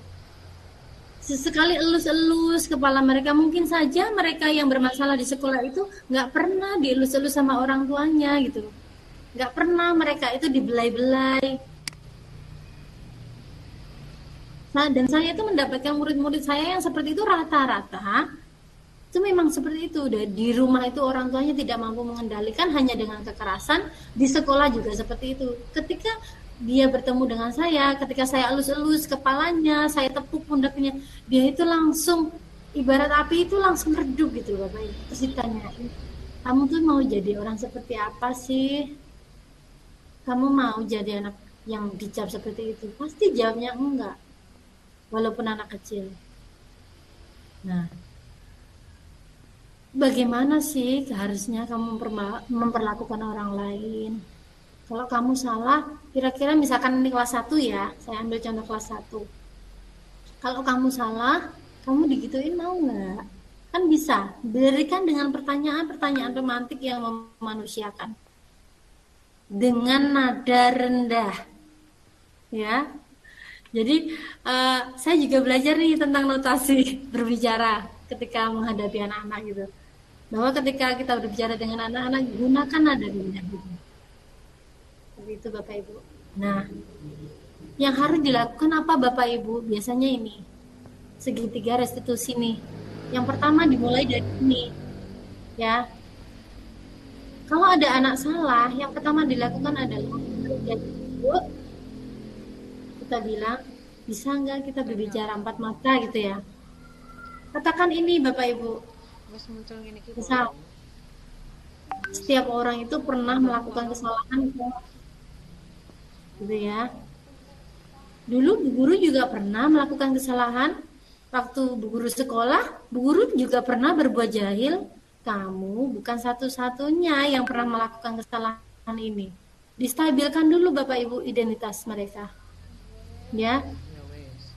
sesekali elus-elus kepala mereka. Mungkin saja mereka yang bermasalah di sekolah itu nggak pernah dielus-elus sama orang tuanya gitu, nggak pernah mereka itu dibelai-belai. Nah, dan saya itu mendapatkan murid-murid saya yang seperti itu rata-rata itu memang seperti itu. Di rumah itu orang tuanya tidak mampu mengendalikan hanya dengan kekerasan, di sekolah juga seperti itu. Ketika dia bertemu dengan saya, ketika saya elus-elus kepalanya, saya tepuk pundaknya, dia itu langsung ibarat api itu langsung redup gitu Bapak Ibu. Terus ditanyain, kamu tuh mau jadi orang seperti apa sih? Kamu mau jadi anak yang dicap seperti itu? Pasti jawabnya enggak, walaupun anak kecil. Nah, bagaimana sih harusnya kamu memperlakukan orang lain? Kalau kamu salah, kira-kira misalkan ini kelas 1 ya, saya ambil contoh kelas 1. Kalau kamu salah, kamu digituin mau nggak? Kan Kan bisa, berikan dengan pertanyaan-pertanyaan romantik yang memanusiakan. Dengan nada rendah. Ya. Jadi saya juga belajar nih tentang notasi berbicara ketika menghadapi anak-anak gitu. Bahwa ketika kita berbicara dengan anak-anak, gunakan nada rendah gitu. Seperti itu Bapak Ibu. Nah, yang harus dilakukan apa Bapak Ibu? Biasanya ini, segitiga restitusi nih. Yang pertama dimulai dari ini, ya. Kalau ada anak salah, yang pertama dilakukan adalah kita bilang, bisa nggak kita berbicara empat mata gitu ya. Katakan ini Bapak Ibu, misal setiap orang itu pernah melakukan kesalahan gitu ya. Dulu Bu Guru juga pernah melakukan kesalahan. Waktu Bu Guru sekolah, Bu Guru juga pernah berbuat jahil. Kamu bukan satu-satunya yang pernah melakukan kesalahan ini. Distabilkan dulu Bapak Ibu identitas mereka. Ya.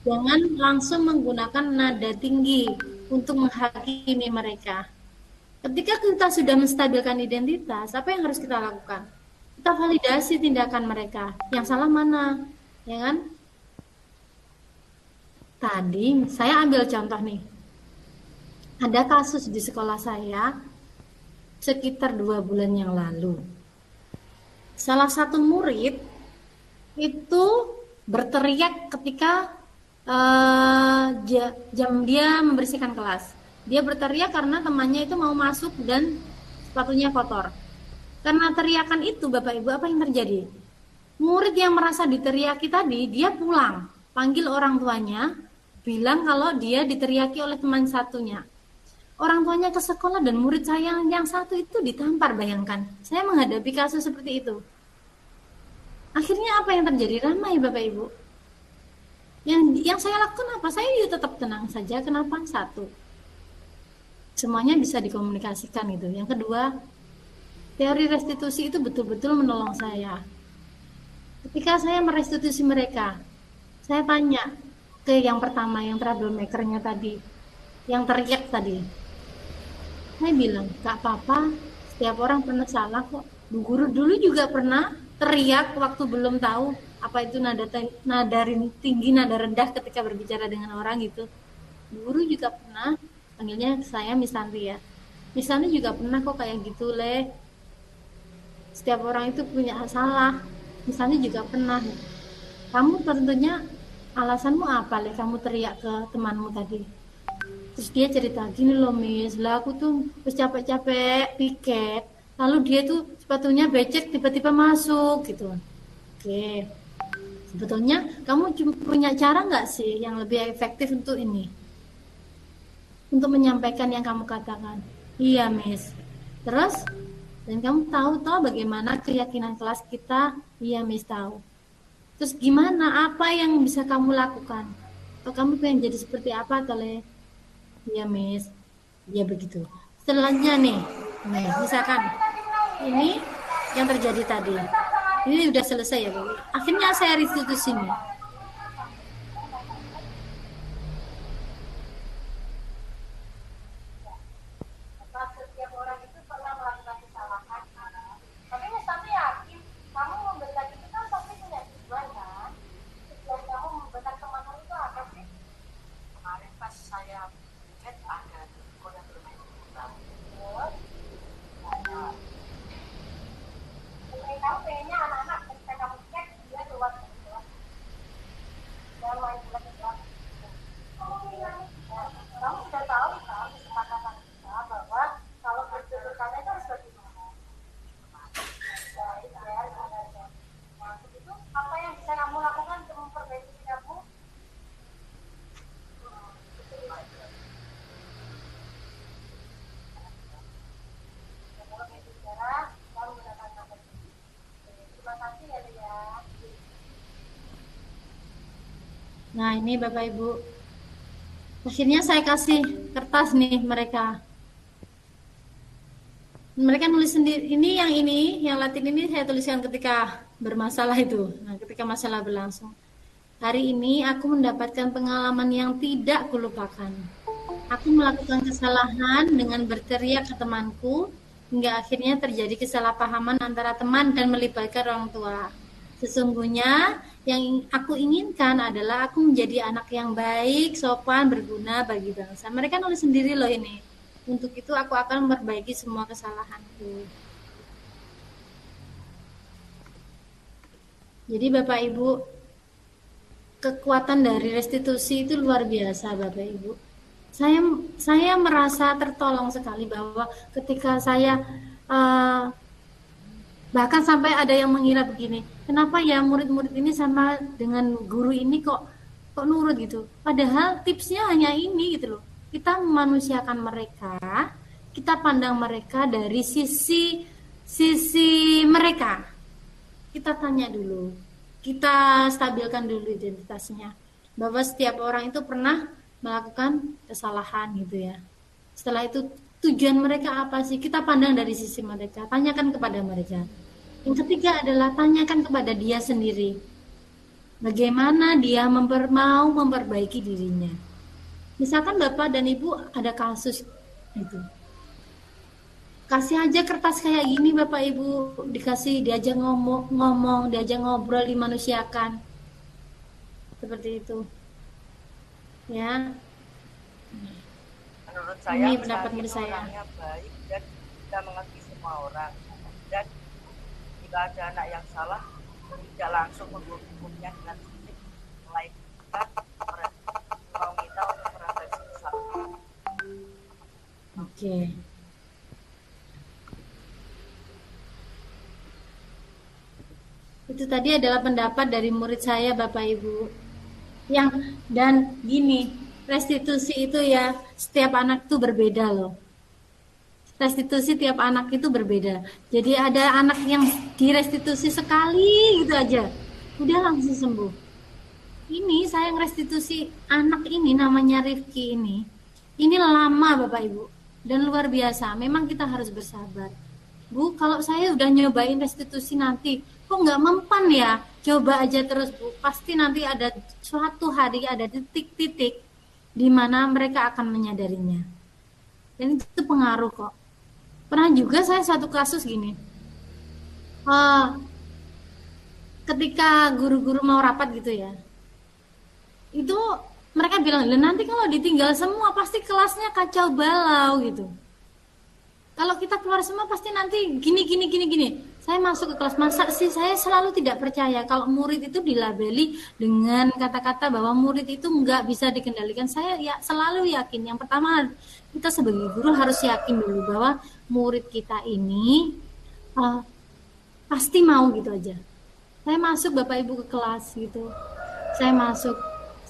Jangan langsung menggunakan nada tinggi untuk menghakimi mereka. Ketika kita sudah menstabilkan identitas, apa yang harus kita lakukan? Kita validasi tindakan mereka. Yang salah mana? Ya kan? Tadi saya ambil contoh nih. Ada kasus di sekolah saya sekitar 2 bulan yang lalu. Salah satu murid itu berteriak ketika jam dia membersihkan kelas. Dia berteriak karena temannya itu mau masuk dan sepatunya kotor. Karena teriakan itu Bapak Ibu, apa yang terjadi? Murid yang merasa diteriaki tadi, dia pulang, panggil orang tuanya, bilang kalau dia diteriaki oleh teman satunya. Orang tuanya ke sekolah dan murid saya yang satu itu ditampar, bayangkan. Saya menghadapi kasus seperti itu. Akhirnya apa yang terjadi? Ramai Bapak Ibu. Yang saya lakukan apa? Saya juga tetap tenang saja. Kenapa? Satu, semuanya bisa dikomunikasikan itu. Yang kedua, teori restitusi itu betul-betul menolong saya. Ketika saya merestitusi mereka, saya tanya ke yang pertama, yang troublemaker-nya tadi, yang teriak tadi. Saya bilang, gak apa-apa, setiap orang pernah salah kok. Bu Guru dulu juga pernah teriak waktu belum tahu apa itu nada tinggi, nada rendah ketika berbicara dengan orang gitu. Bu Guru juga pernah, panggilnya saya Miss Santi ya. Miss Santi juga pernah kok kayak gitu Le. Setiap orang itu punya salah. Miss Santi juga pernah. Kamu tentunya alasanmu apa Le? Kamu teriak ke temanmu tadi. Terus dia cerita, gini loh Miss, lah aku tuh capek-capek piket, lalu dia tuh sepatunya becek tiba-tiba masuk gitu. Oke, sebetulnya kamu punya cara nggak sih yang lebih efektif untuk ini? Untuk menyampaikan yang kamu katakan. Iya Miss. Terus, dan kamu tahu bagaimana keyakinan kelas kita? Iya Miss tahu. Terus gimana, apa yang bisa kamu lakukan? Atau kamu pengen jadi seperti apa Tole? Iya Miss, ya begitu. Setelahnya nih, misalkan ini yang terjadi tadi, ini udah selesai ya Bu. Akhirnya saya restitusi nih. Setiap orang itu pernah melakukan kesalahan, tapi misalnya yakin kamu membentak itu kan pasti punya tujuan kan? Tujuan kamu membentak teman-teman itu apa sih? Kemarin pas saya ada kode bermain kamu pengennya anak-anak ketika kamu cek dia keluar dari kelas dan main bola di kelas. Kamu sudah tahu kan kesepakatan kita bahwa kalau bertuturkannya itu harus bagaimana? Baik ya, nah itu apa yang bisa kamu lakukan untuk memperbaiki kamu? Nah ini Bapak Ibu, akhirnya saya kasih kertas nih mereka nulis sendiri. Ini yang Latin ini saya tuliskan ketika bermasalah itu. Nah ketika masalah berlangsung, hari ini aku mendapatkan pengalaman yang tidak kulupakan. Aku melakukan kesalahan dengan berteriak ke temanku, hingga akhirnya terjadi kesalahpahaman antara teman dan melibatkan orang tua. Sesungguhnya yang aku inginkan adalah aku menjadi anak yang baik, sopan, berguna bagi bangsa. Mereka nulis sendiri loh ini. Untuk itu aku akan memperbaiki semua kesalahanku. Jadi Bapak Ibu, kekuatan dari restitusi itu luar biasa Bapak Ibu. Saya merasa tertolong sekali bahwa ketika saya bahkan sampai ada yang mengira begini, kenapa ya murid-murid ini sama dengan guru ini kok nurut gitu. Padahal tipsnya hanya ini gitu loh. Kita memanusiakan mereka, kita pandang mereka dari sisi mereka. Kita tanya dulu, kita stabilkan dulu identitasnya, bahwa setiap orang itu pernah melakukan kesalahan gitu ya. Setelah itu tujuan mereka apa sih? Kita pandang dari sisi mereka, tanyakan kepada mereka. Yang ketiga adalah tanyakan kepada dia sendiri, bagaimana dia mau memperbaiki dirinya. Misalkan Bapak dan Ibu ada kasus itu, kasih aja kertas kayak gini Bapak Ibu, dikasih, diajak ngomong, diajak ngobrol, dimanusiakan. Seperti itu. Ya. Menurut saya, Ini pendapat menurut saya. Orangnya baik dan bisa mengerti semua orang. Dan jika ada anak yang salah, tidak langsung menghukumnya dengan fisik, melainkan mau kita untuk merefleksi kesalahan. Oke. Itu tadi adalah pendapat dari murid saya Bapak Ibu. Dan gini, restitusi itu ya setiap anak itu berbeda loh. Restitusi tiap anak itu berbeda. Jadi ada anak yang direstitusi sekali gitu aja, udah langsung sembuh. Ini saya restitusi anak ini namanya Rifki ini. Ini lama Bapak Ibu dan luar biasa. Memang kita harus bersabar. Bu, kalau saya udah nyobain restitusi nanti, kok nggak mempan ya? Coba aja terus Bu, pasti nanti ada suatu hari ada titik-titik di mana mereka akan menyadarinya. Dan itu pengaruh kok. Pernah juga saya suatu kasus gini, ketika guru-guru mau rapat gitu ya, itu mereka bilang, nanti kalau ditinggal semua pasti kelasnya kacau balau gitu. Kalau kita keluar semua pasti nanti gini. Saya masuk ke kelas, masa sih saya selalu tidak percaya kalau murid itu dilabeli dengan kata-kata bahwa murid itu nggak bisa dikendalikan. Saya ya selalu yakin, yang pertama kita sebagai guru harus yakin dulu bahwa murid kita ini pasti mau gitu aja. Saya masuk Bapak Ibu ke kelas gitu, saya masuk,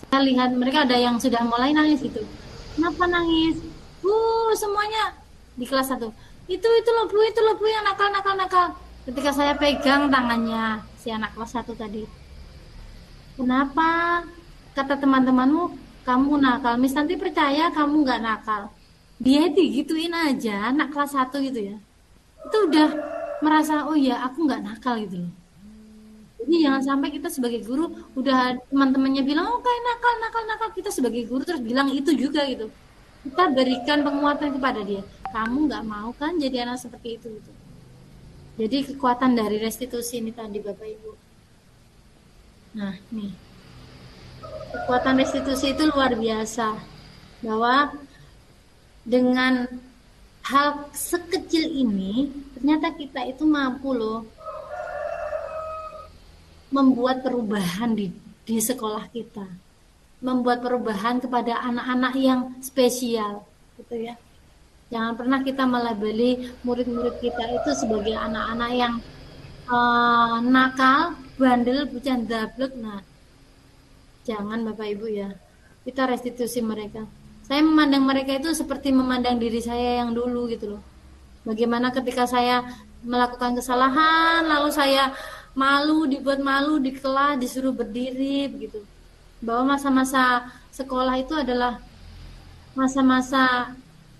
saya lihat mereka ada yang sudah mulai nangis gitu. Kenapa nangis? Semuanya di kelas 1. Itu loh Bu yang nakal. Ketika saya pegang tangannya si anak kelas 1 tadi, kenapa kata teman-temanmu kamu nakal? Miss nanti percaya kamu nggak nakal. Dia digituin aja, anak kelas 1 gitu ya. Itu udah merasa, oh ya aku nggak nakal gitu loh. Jadi jangan sampai kita sebagai guru udah teman-temannya bilang, oh kayak nakal, kita sebagai guru terus bilang itu juga gitu. Kita berikan penguatan kepada dia. Kamu nggak mau kan jadi anak seperti itu gitu. Jadi kekuatan dari restitusi ini tadi Bapak Ibu. Nah nih, kekuatan restitusi itu luar biasa. Bahwa dengan hal sekecil ini, ternyata kita itu mampu loh membuat perubahan di sekolah kita. Membuat perubahan kepada anak-anak yang spesial gitu ya. Jangan pernah kita melabeli murid-murid kita itu sebagai anak-anak yang nakal, bandel, bucan dablek. Nah, jangan Bapak Ibu ya. Kita restitusi mereka. Saya memandang mereka itu seperti memandang diri saya yang dulu gitu loh. Bagaimana ketika saya melakukan kesalahan, lalu saya dibuat malu di kelas, disuruh berdiri begitu. Bahwa masa-masa sekolah itu adalah masa-masa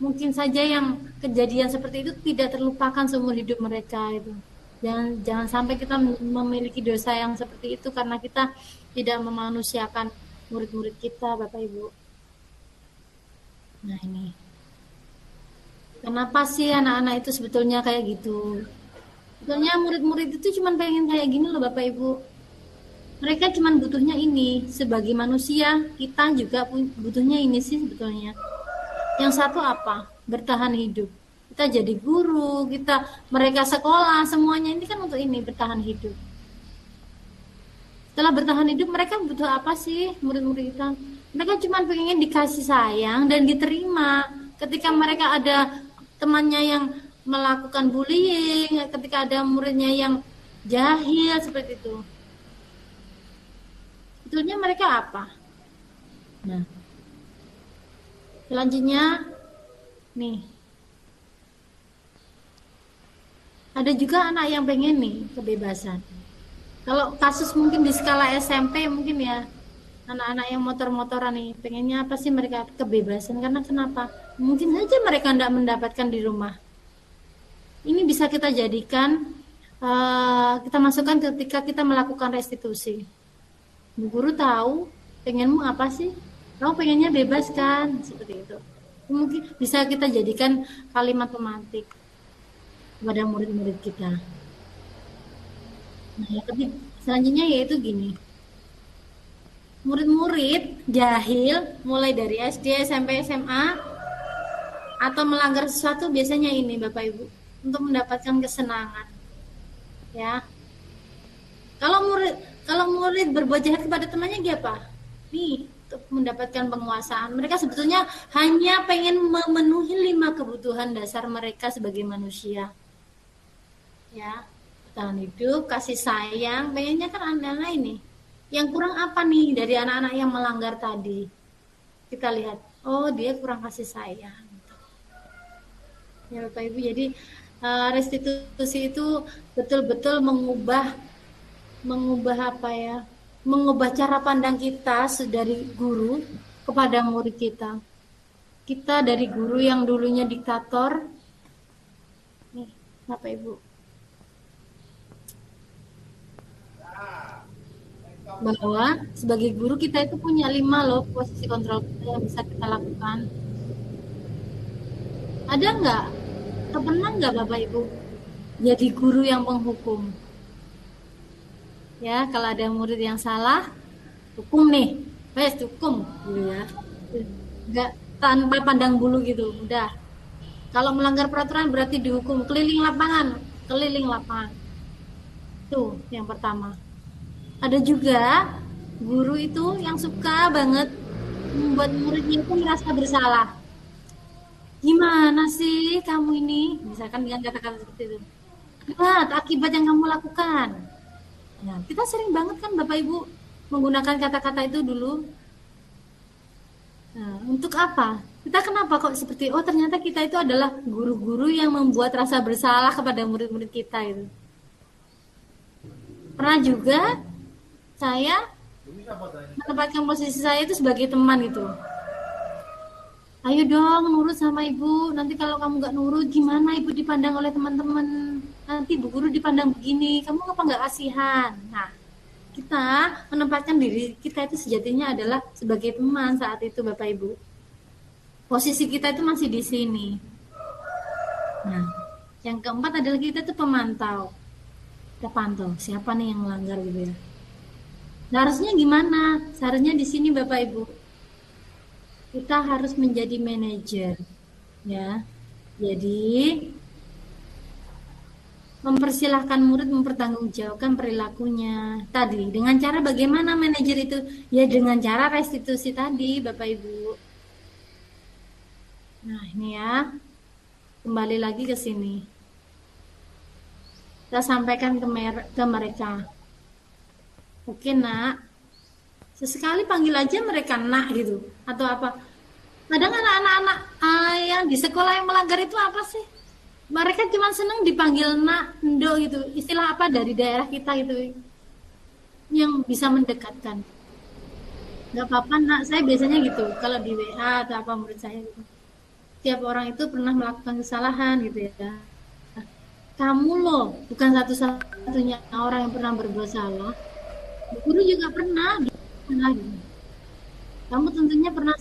mungkin saja yang kejadian seperti itu tidak terlupakan seumur hidup mereka itu. Jangan sampai kita memiliki dosa yang seperti itu karena kita tidak memanusiakan murid-murid kita, Bapak Ibu. Nah ini, kenapa sih anak-anak itu sebetulnya kayak gitu? Sebetulnya murid-murid itu cuma pengen kayak gini loh Bapak Ibu. Mereka cuma butuhnya ini. Sebagai manusia, kita juga butuhnya ini sih sebetulnya. Yang satu apa? Bertahan hidup. Kita jadi guru, mereka sekolah, semuanya ini kan untuk ini, bertahan hidup. Setelah bertahan hidup, mereka butuh apa sih murid-murid kita? Mereka cuma pengen dikasih sayang dan diterima. Ketika mereka ada temannya yang melakukan bullying, ketika ada muridnya yang jahil seperti itu, sebetulnya mereka apa? Nah, selanjutnya nih, ada juga anak yang pengen nih kebebasan. Kalau kasus mungkin di skala SMP mungkin ya, anak-anak yang motor-motoran nih, pengennya apa sih mereka? Kebebasan. Karena kenapa? Mungkin saja mereka tidak mendapatkan di rumah. Ini bisa kita jadikan, kita masukkan ketika kita melakukan restitusi. Bu guru tahu, pengenmu apa sih? Kamu pengennya bebas kan? Seperti itu. Mungkin bisa kita jadikan kalimat pemantik kepada murid-murid kita. Nah, yang ketiga, selanjutnya yaitu gini. Murid-murid jahil mulai dari SD, SMP, SMA atau melanggar sesuatu biasanya ini Bapak Ibu untuk mendapatkan kesenangan. Ya. Kalau murid berbuat jahat kepada temannya dia apa? Nih, untuk mendapatkan penguasaan. Mereka sebetulnya hanya pengen memenuhi 5 kebutuhan dasar mereka sebagai manusia. Ya. Bertahan hidup, kasih sayang, pengennya kan anak-anak ini. Yang kurang apa nih dari anak-anak yang melanggar tadi? Kita lihat, oh dia kurang kasih sayang. Ya Bapak Ibu, jadi restitusi itu betul-betul mengubah apa ya? Mengubah cara pandang kita dari guru kepada murid kita. Kita dari guru yang dulunya diktator, nih Bapak Ibu, bahwa sebagai guru kita itu punya 5 loh posisi kontrol yang bisa kita lakukan. Ada nggak? Pernah nggak Bapak Ibu jadi guru yang penghukum? Ya, kalau ada murid yang salah, hukum nih, hukum, gitu ya. Nggak tanpa pandang bulu gitu, udah. Kalau melanggar peraturan berarti dihukum, keliling lapangan. Itu yang pertama. Ada juga guru itu yang suka banget membuat muridnya itu merasa bersalah. Gimana sih kamu ini? Misalkan dengan kata-kata seperti itu. Lihat akibat yang kamu lakukan. Nah, kita sering banget kan Bapak Ibu menggunakan kata-kata itu dulu. Nah, untuk apa? Kita kenapa kok seperti, oh ternyata kita itu adalah guru-guru yang membuat rasa bersalah kepada murid-murid kita itu. Pernah juga saya menempatkan posisi saya itu sebagai teman gitu. Ayo dong nurut sama ibu, nanti kalau kamu nggak nurut gimana ibu dipandang oleh teman-teman, nanti bu guru dipandang begini, kamu apa nggak kasihan? Nah, kita menempatkan diri kita itu sejatinya adalah sebagai teman saat itu Bapak Ibu. Posisi kita itu masih di sini. Nah, yang keempat adalah kita itu pemantau. Kita pantau siapa nih yang melanggar gitu ya. Nah, harusnya gimana? Seharusnya di sini Bapak Ibu, kita harus menjadi manajer, ya. Jadi mempersilahkan murid mempertanggungjawabkan perilakunya tadi. Dengan cara bagaimana manajer itu? Ya dengan cara restitusi tadi, Bapak Ibu. Nah ini ya, kembali lagi ke sini. Kita sampaikan ke mereka. Oke nak, sesekali panggil aja mereka nak gitu atau apa. Kadang anak-anak yang di sekolah yang melanggar itu apa sih? Mereka cuma seneng dipanggil nak, ndo gitu. Istilah apa dari daerah kita gitu yang bisa mendekatkan. Gak apa-apa nak, saya biasanya gitu. Kalau di WA atau apa murid saya gitu. Tiap orang itu pernah melakukan kesalahan gitu ya. Kamu loh bukan satu-satunya orang yang pernah berbuat salah. Guru juga pernah. Kamu tentunya pernah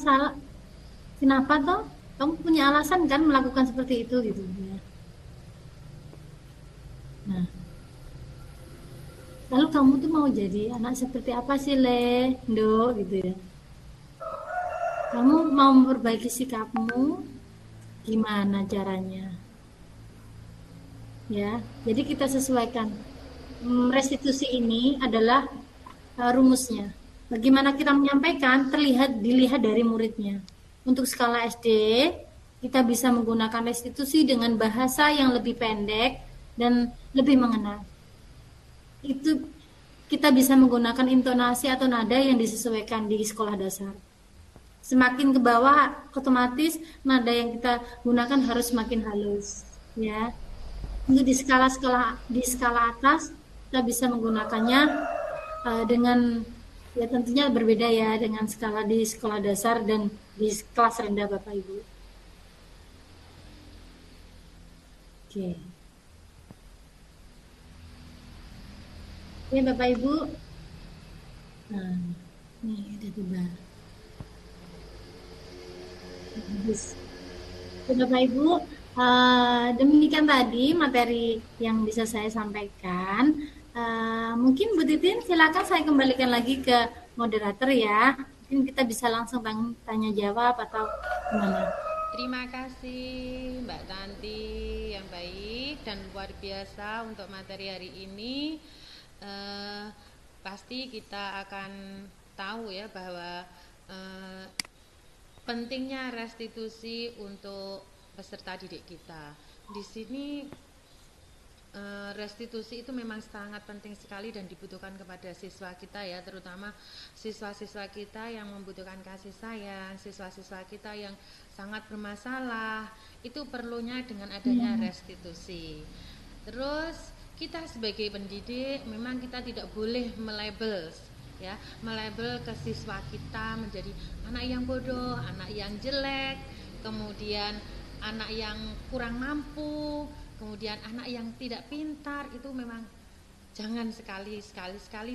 Kenapa toh? Kamu punya alasan kan melakukan seperti itu gitu ya. Nah, lalu kamu tuh mau jadi anak seperti apa sih, Le? Do, gitu ya. Kamu mau memperbaiki sikapmu, gimana caranya? Ya, jadi kita sesuaikan. Restitusi ini adalah rumusnya. Bagaimana kita menyampaikan dilihat dari muridnya. Untuk skala SD, kita bisa menggunakan restitusi dengan bahasa yang lebih pendek dan lebih mengena. Itu kita bisa menggunakan intonasi atau nada yang disesuaikan di sekolah dasar. Semakin ke bawah, otomatis nada yang kita gunakan harus semakin halus, ya. Untuk di skala atas, kita bisa menggunakannya dengan ya tentunya berbeda ya dengan skala di sekolah dasar dan di kelas rendah Bapak Ibu. Oke. Ya Bapak Ibu. Nah, ini udah tiba. Bagus. Bapak Ibu, demikian tadi materi yang bisa saya sampaikan. Mungkin Bu Titin silakan saya kembalikan lagi ke moderator ya. Mungkin kita bisa langsung tanya jawab atau gimana. Terima kasih Mbak Tanti yang baik dan luar biasa untuk materi hari ini. Pasti kita akan tahu ya bahwa pentingnya restitusi untuk peserta didik kita. Di sini restitusi itu memang sangat penting sekali dan dibutuhkan kepada siswa kita ya, terutama siswa-siswa kita yang membutuhkan kasih sayang, siswa-siswa kita yang sangat bermasalah, itu perlunya dengan adanya restitusi. Terus kita sebagai pendidik memang kita tidak boleh melabel ya, melabel ke siswa kita menjadi anak yang bodoh, anak yang jelek, kemudian anak yang kurang mampu, kemudian anak yang tidak pintar. Itu memang jangan sekali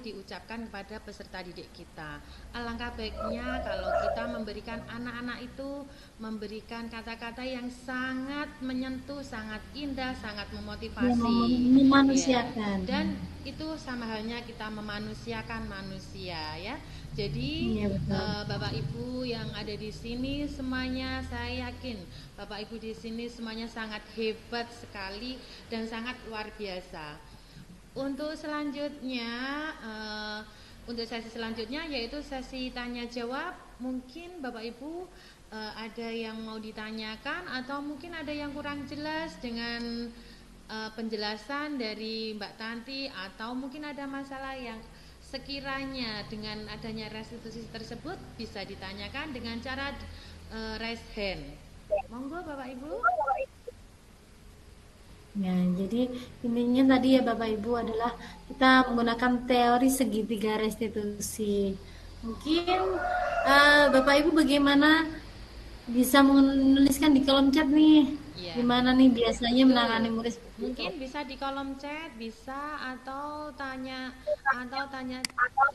diucapkan kepada peserta didik kita. Alangkah baiknya kalau kita memberikan anak-anak itu memberikan kata-kata yang sangat menyentuh, sangat indah, sangat memotivasi, memanusiakan. Ya. Dan itu sama halnya kita memanusiakan manusia ya. Jadi Bapak Ibu yang ada di sini semuanya, saya yakin Bapak Ibu di sini semuanya sangat hebat sekali dan sangat luar biasa. Untuk selanjutnya, untuk sesi selanjutnya yaitu sesi tanya jawab. Mungkin Bapak Ibu ada yang mau ditanyakan atau mungkin ada yang kurang jelas dengan penjelasan dari Mbak Tanti, atau mungkin ada masalah yang sekiranya dengan adanya restitusi tersebut bisa ditanyakan dengan cara raise hand. Monggo Bapak Ibu. Ya, jadi intinya tadi ya Bapak Ibu adalah kita menggunakan teori segitiga restitusi. Mungkin Bapak Ibu bagaimana bisa menuliskan di kolom chat nih? Ya. Gimana nih biasanya menangani murid? Mungkin bisa di kolom chat, bisa atau tanya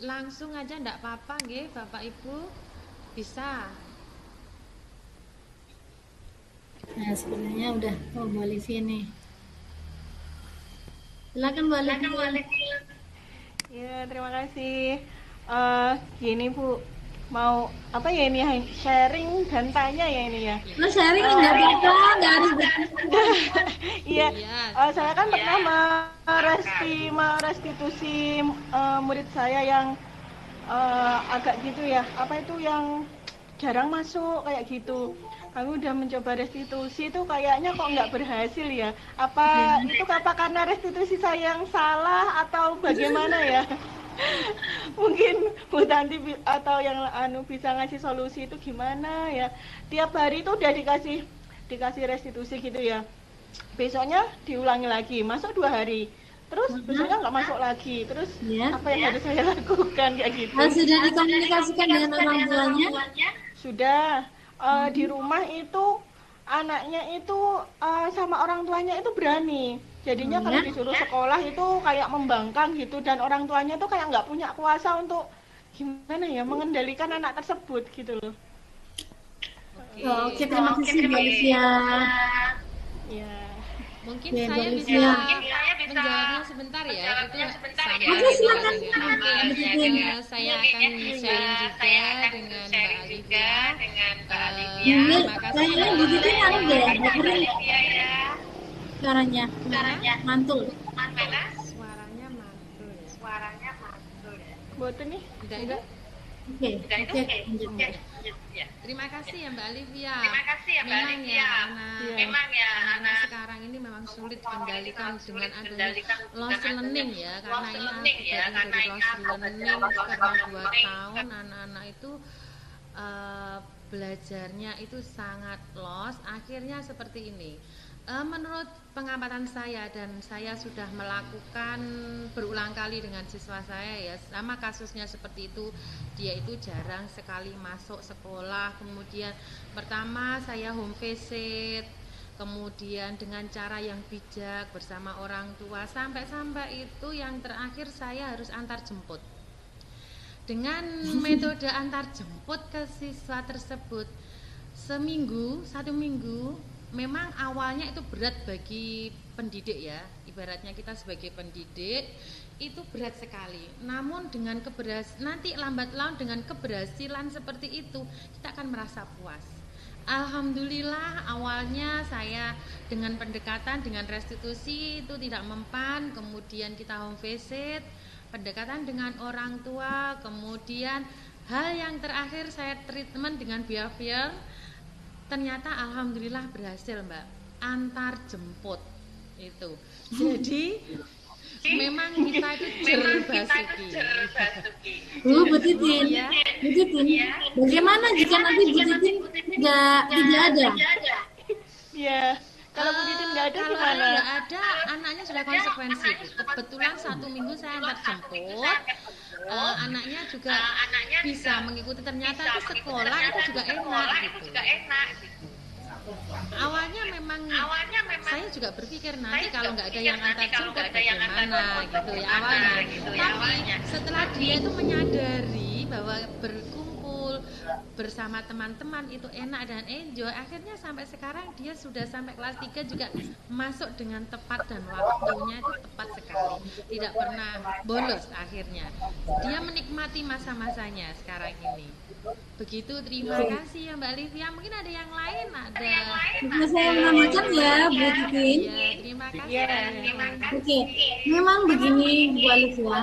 langsung aja, enggak apa-apa nggih Bapak Ibu. Bisa. Nah, sebenarnya udah Bu Olivia nih. Silakan Bu Olivia. Ya, terima kasih. Gini Bu, mau apa ya ini, sharing dan tanya ya ini ya? Sharing nggak apa-apa, nggak harus. Iya, saya kan pernah merestitusi murid saya yang agak gitu ya, apa itu yang jarang masuk kayak gitu. Kami udah mencoba restitusi itu kayaknya kok nggak berhasil ya. Apa itu karena restitusi saya yang salah atau bagaimana ya? Mungkin Bu Tanti atau yang bisa ngasih solusi itu gimana ya? Tiap hari itu udah dikasih restitusi gitu ya. Besoknya diulangi lagi, masuk 2 hari. Terus besoknya nggak masuk lagi. Terus apa yang harus saya lakukan kayak gitu? Sudah dikomunikasikan dengan orang tuanya? Sudah. Di rumah itu anaknya itu sama orang tuanya itu berani. Jadinya kalau disuruh sekolah itu kayak membangkang gitu, dan orang tuanya itu kayak nggak punya kuasa untuk gimana ya mengendalikan anak tersebut gitu loh. Oke, terima kasih Mbak Livia. Ya. Mungkin Oke, saya Mbak bisa Livia. menjawabnya sebentar ya. Itu sama Oke, silakan. Mungkin Mbak Titin. saya akan sharing juga dengan Mbak Alivia. Mbak, Terima kasih kayaknya ya. Bu Titin anu deh, dengerin suaranya, mantul. Suaranya mantul ya. Boten nih? Enggak. Oke, lanjut. Terima kasih ya Mbak Alivia. Memang ya anak sekarang ini memang sulit kendalikan dengan adanya lost learning ya, karena ini akibatnya dari lost learning karena 2 tahun anak-anak itu belajarnya itu sangat lost, akhirnya seperti ini. Menurut pengamatan saya, dan saya sudah melakukan berulang kali dengan siswa saya ya, sama kasusnya seperti itu. Dia itu jarang sekali masuk sekolah, kemudian pertama saya home visit, kemudian dengan cara yang bijak bersama orang tua, sampai itu yang terakhir saya harus antar jemput. Dengan metode antar jemput ke siswa tersebut, 1 minggu memang awalnya itu berat bagi pendidik ya, ibaratnya kita sebagai pendidik itu berat sekali. Namun dengan nanti lambat laun dengan keberhasilan seperti itu kita akan merasa puas. Alhamdulillah awalnya saya dengan pendekatan, dengan restitusi itu tidak mempan, kemudian kita home visit, pendekatan dengan orang tua, kemudian hal yang terakhir saya treatment dengan behavior. Ternyata alhamdulillah berhasil Mbak, antar jemput itu. Jadi memang kita itu jerbasuki. Bu Titin, bagaimana jika nanti Bu Titin tidak ada? Iya. Kalau Bu Titin nggak ada Kalau gimana? nggak ada, anaknya sudah konsekuensi. Kebetulan 1 minggu saya antar jemput, anaknya juga bisa mengikuti. Ternyata itu sekolah itu juga enak gitu. Awalnya memang saya juga berpikir nanti kalau nggak ada yang antar jemput bagaimana gitu ya awalnya. Tapi setelah dia itu menyadari bahwa berkumpul bersama teman-teman itu enak dan enjoy, akhirnya sampai sekarang dia sudah sampai kelas 3 juga masuk dengan tepat dan waktunya itu tepat sekali, tidak pernah bolos. Akhirnya dia menikmati masa-masanya sekarang ini. Begitu, terima kasih ya Mbak Livia. Mungkin ada yang lain, Bisa saya menambahkan ya Bu Titin? ya, terima kasih. Oke, memang begini Bu Alifia.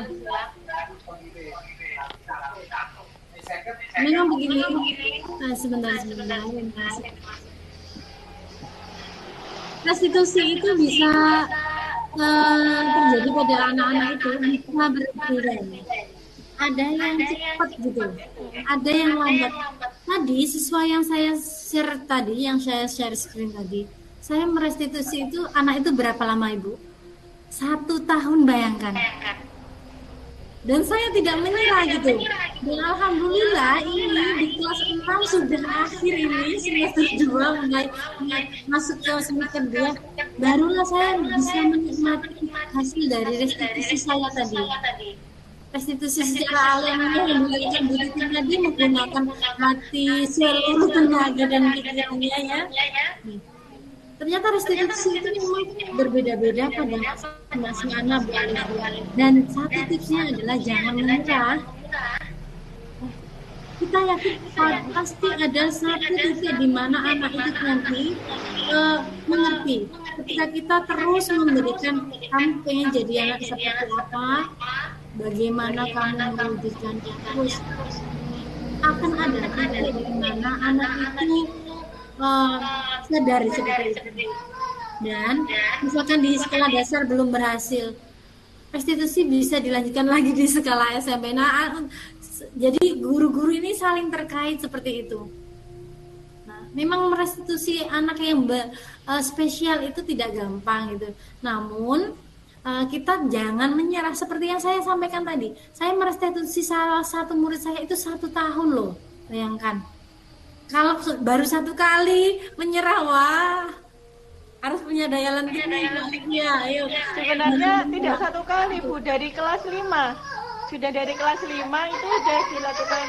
Memang begini. Sebentar. Restitusi itu bisa terjadi pada anak-anak itu bisa berbeda. Ada yang cepat gitu, ada yang lambat. Tadi siswa yang saya share tadi, yang saya share screen tadi, saya merestitusi itu anak itu berapa lama Ibu? 1 tahun, bayangkan. Dan saya tidak menyerah gitu. Dan alhamdulillah ini di kelas 6 sudah akhir ini, semester 2 mulai masuk ke semester 2, barulah saya bisa menikmati hasil dari restitusi saya tadi. Restitusi secara alamiah yang dilakukan Bu Titin tadi menggunakan hati, seluruh tenaga dan pikirannya ya. Ternyata restitusi itu memang berbeda-beda pada masing-masing anak Bu Alifia. Dan satu tipsnya adalah jangan menyerah. Kita yakin pasti ada satu titik di mana anak itu nanti mengerti. Ketika kita terus memberikan, kamu pengen jadi anak seperti apa, bagaimana kamu mewujudkan terus, akan ada titik di mana anak itu sadari seperti itu. Dan misalkan di sekolah dasar belum berhasil, restitusi bisa dilanjutkan lagi di sekolah SMP. Nah, jadi guru-guru ini saling terkait seperti itu. Nah, memang merestitusi anak yang spesial itu tidak gampang gitu. Namun kita jangan menyerah seperti yang saya sampaikan tadi. Saya merestitusi salah satu murid saya itu 1 tahun loh, bayangkan. Kalau baru 1 kali menyerah, wah, harus punya daya lentik. Ya, ayo. Sebenarnya tidak 1 kali Bu, dari kelas 5. Sudah dari kelas 5 itu sudah dilakukan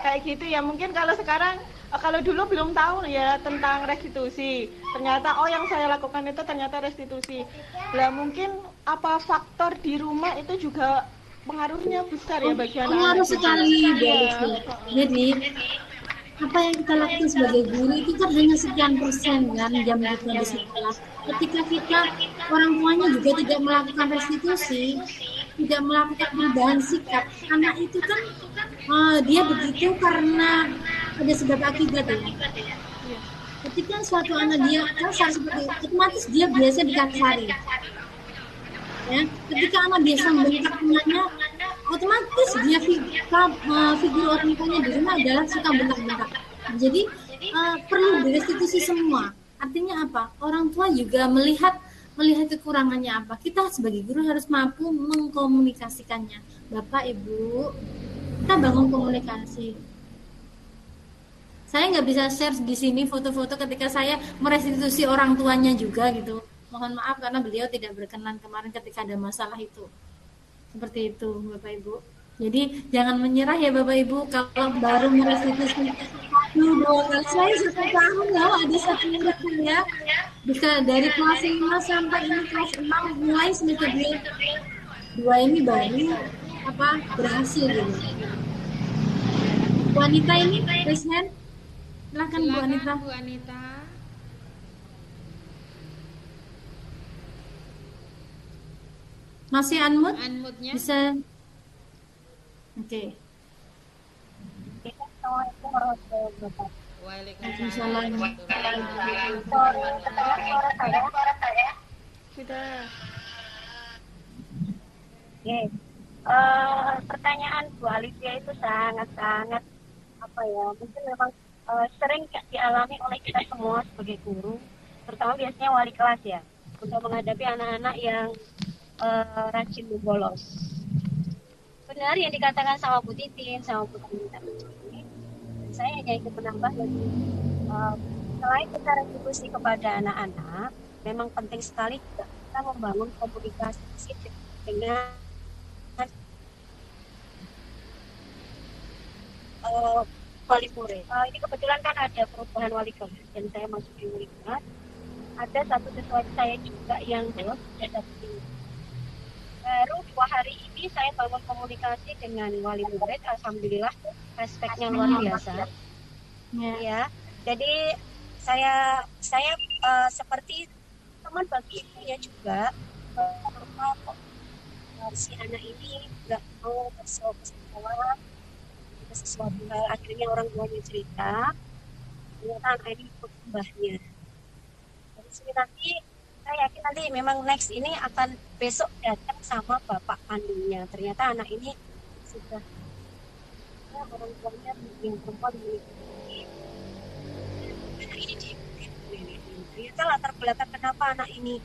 kayak gitu ya. Mungkin kalau sekarang kalau dulu belum tahu ya tentang restitusi. Ternyata oh yang saya lakukan itu ternyata restitusi. Lah mungkin apa faktor di rumah itu juga pengaruhnya besar ya bagi anak-anak Pengaruh juga. sekali, Bu Iya. Alicia. Jadi apa yang kita lakukan sebagai guru itu kan hanya sekian persen kan jam kita di sekolah. Ketika kita orang tuanya juga tidak melakukan restitusi, tidak melakukan perubahan sikap, anak itu kan dia begitu karena ada sebab akibat ya. Ketika suatu anak dia kasar seperti itu, otomatis dia biasa dikasari. Ya, ketika anak biasa membentak temannya, otomatis dia figur orang tuanya di rumah adalah suka bentak-bentak. Jadi perlu direstitusi semua. Artinya apa? Orang tua juga melihat kekurangannya apa. Kita sebagai guru harus mampu mengkomunikasikannya. Bapak, Ibu, kita bangun komunikasi. Saya nggak bisa share di sini foto-foto ketika saya merestitusi orang tuanya juga gitu. Mohon maaf karena beliau tidak berkenan kemarin ketika ada masalah itu. Seperti itu, Bapak Ibu. Jadi jangan menyerah ya Bapak Ibu kalau baru merestitusi 1-2 kali. Saya 1 tahun ya ada 1 murid ya. Bisa dari kelas 5 sampai ini kelas 6 mulai semester 2 ini baru berhasil gitu. Wanita ini raise hand. Silakan Bu Anita. Bu Anita. Masih unmute? Unmute-nya. Bisa. Oke. Assalamualaikum warahmatullahi wabarakatuh. Waalaikumsalam. Suara saya. Sudah. Oke. Pertanyaan Bu Alicia itu sangat-sangat mungkin memang sering dialami oleh kita semua sebagai guru, terutama biasanya wali kelas ya, untuk menghadapi anak-anak yang rajin bolos. Benar yang dikatakan sama Bu Titin, sama Bu Titin tadi. Saya hanya ingin menambah lagi, selain kita restitusi kepada anak-anak, memang penting sekali juga kita membangun komunikasi dengan wali murid. Ini kebetulan kan ada perubahan wali kelas dan saya masuk di wali kelas. Ada satu siswa saya juga yang bolos tidak dapat. Baru 2 hari ini saya bangun komunikasi dengan wali murid, alhamdulillah respeknya luar biasa. Ya, jadi saya seperti teman bagi ibunya juga, si anak ini nggak mau bersekolah sesuatu hal, akhirnya orang tuanya cerita ternyata anak ini ikut mbahnya. Dari sini nanti saya yakin nanti memang next ini akan besok datang sama bapak kandungnya, ternyata anak ini sudah orang tuanya yang perempuan memiliki anak ini diikuti ternyata latar belakang kenapa anak ini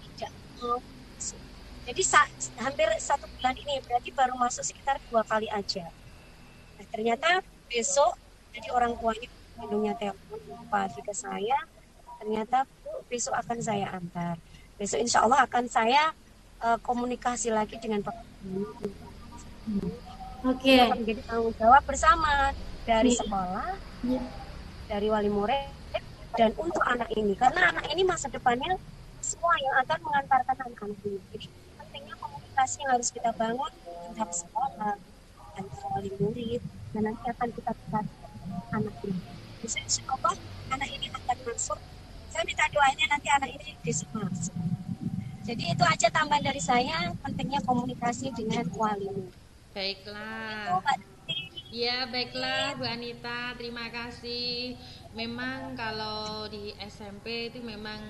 tidak mau masuk. Jadi hampir 1 bulan ini berarti baru masuk sekitar 2 kali aja. Nah, ternyata besok jadi orang tuanya kandungnya telepon pagi ke saya, ternyata Bu, besok akan saya antar. Besok insya Allah akan saya komunikasi lagi dengan Pak. Oke. Menjadi tanggung jawab bersama dari sekolah, dari wali murid, dan untuk anak ini. Karena anak ini masa depannya semua yang akan mengantarkan anak-anak ini. Jadi pentingnya komunikasi yang harus kita bangun antara sekolah, antara wali murid, dan nanti akan kita anak ini. Bisa insya Allah anak ini akan masuk. Saya minta doanya nanti anak ini bisa masuk. Jadi itu aja tambahan dari saya, pentingnya komunikasi dengan wali murid. Baiklah. Ya, baiklah Bu Anita, terima kasih. Memang kalau di SMP itu memang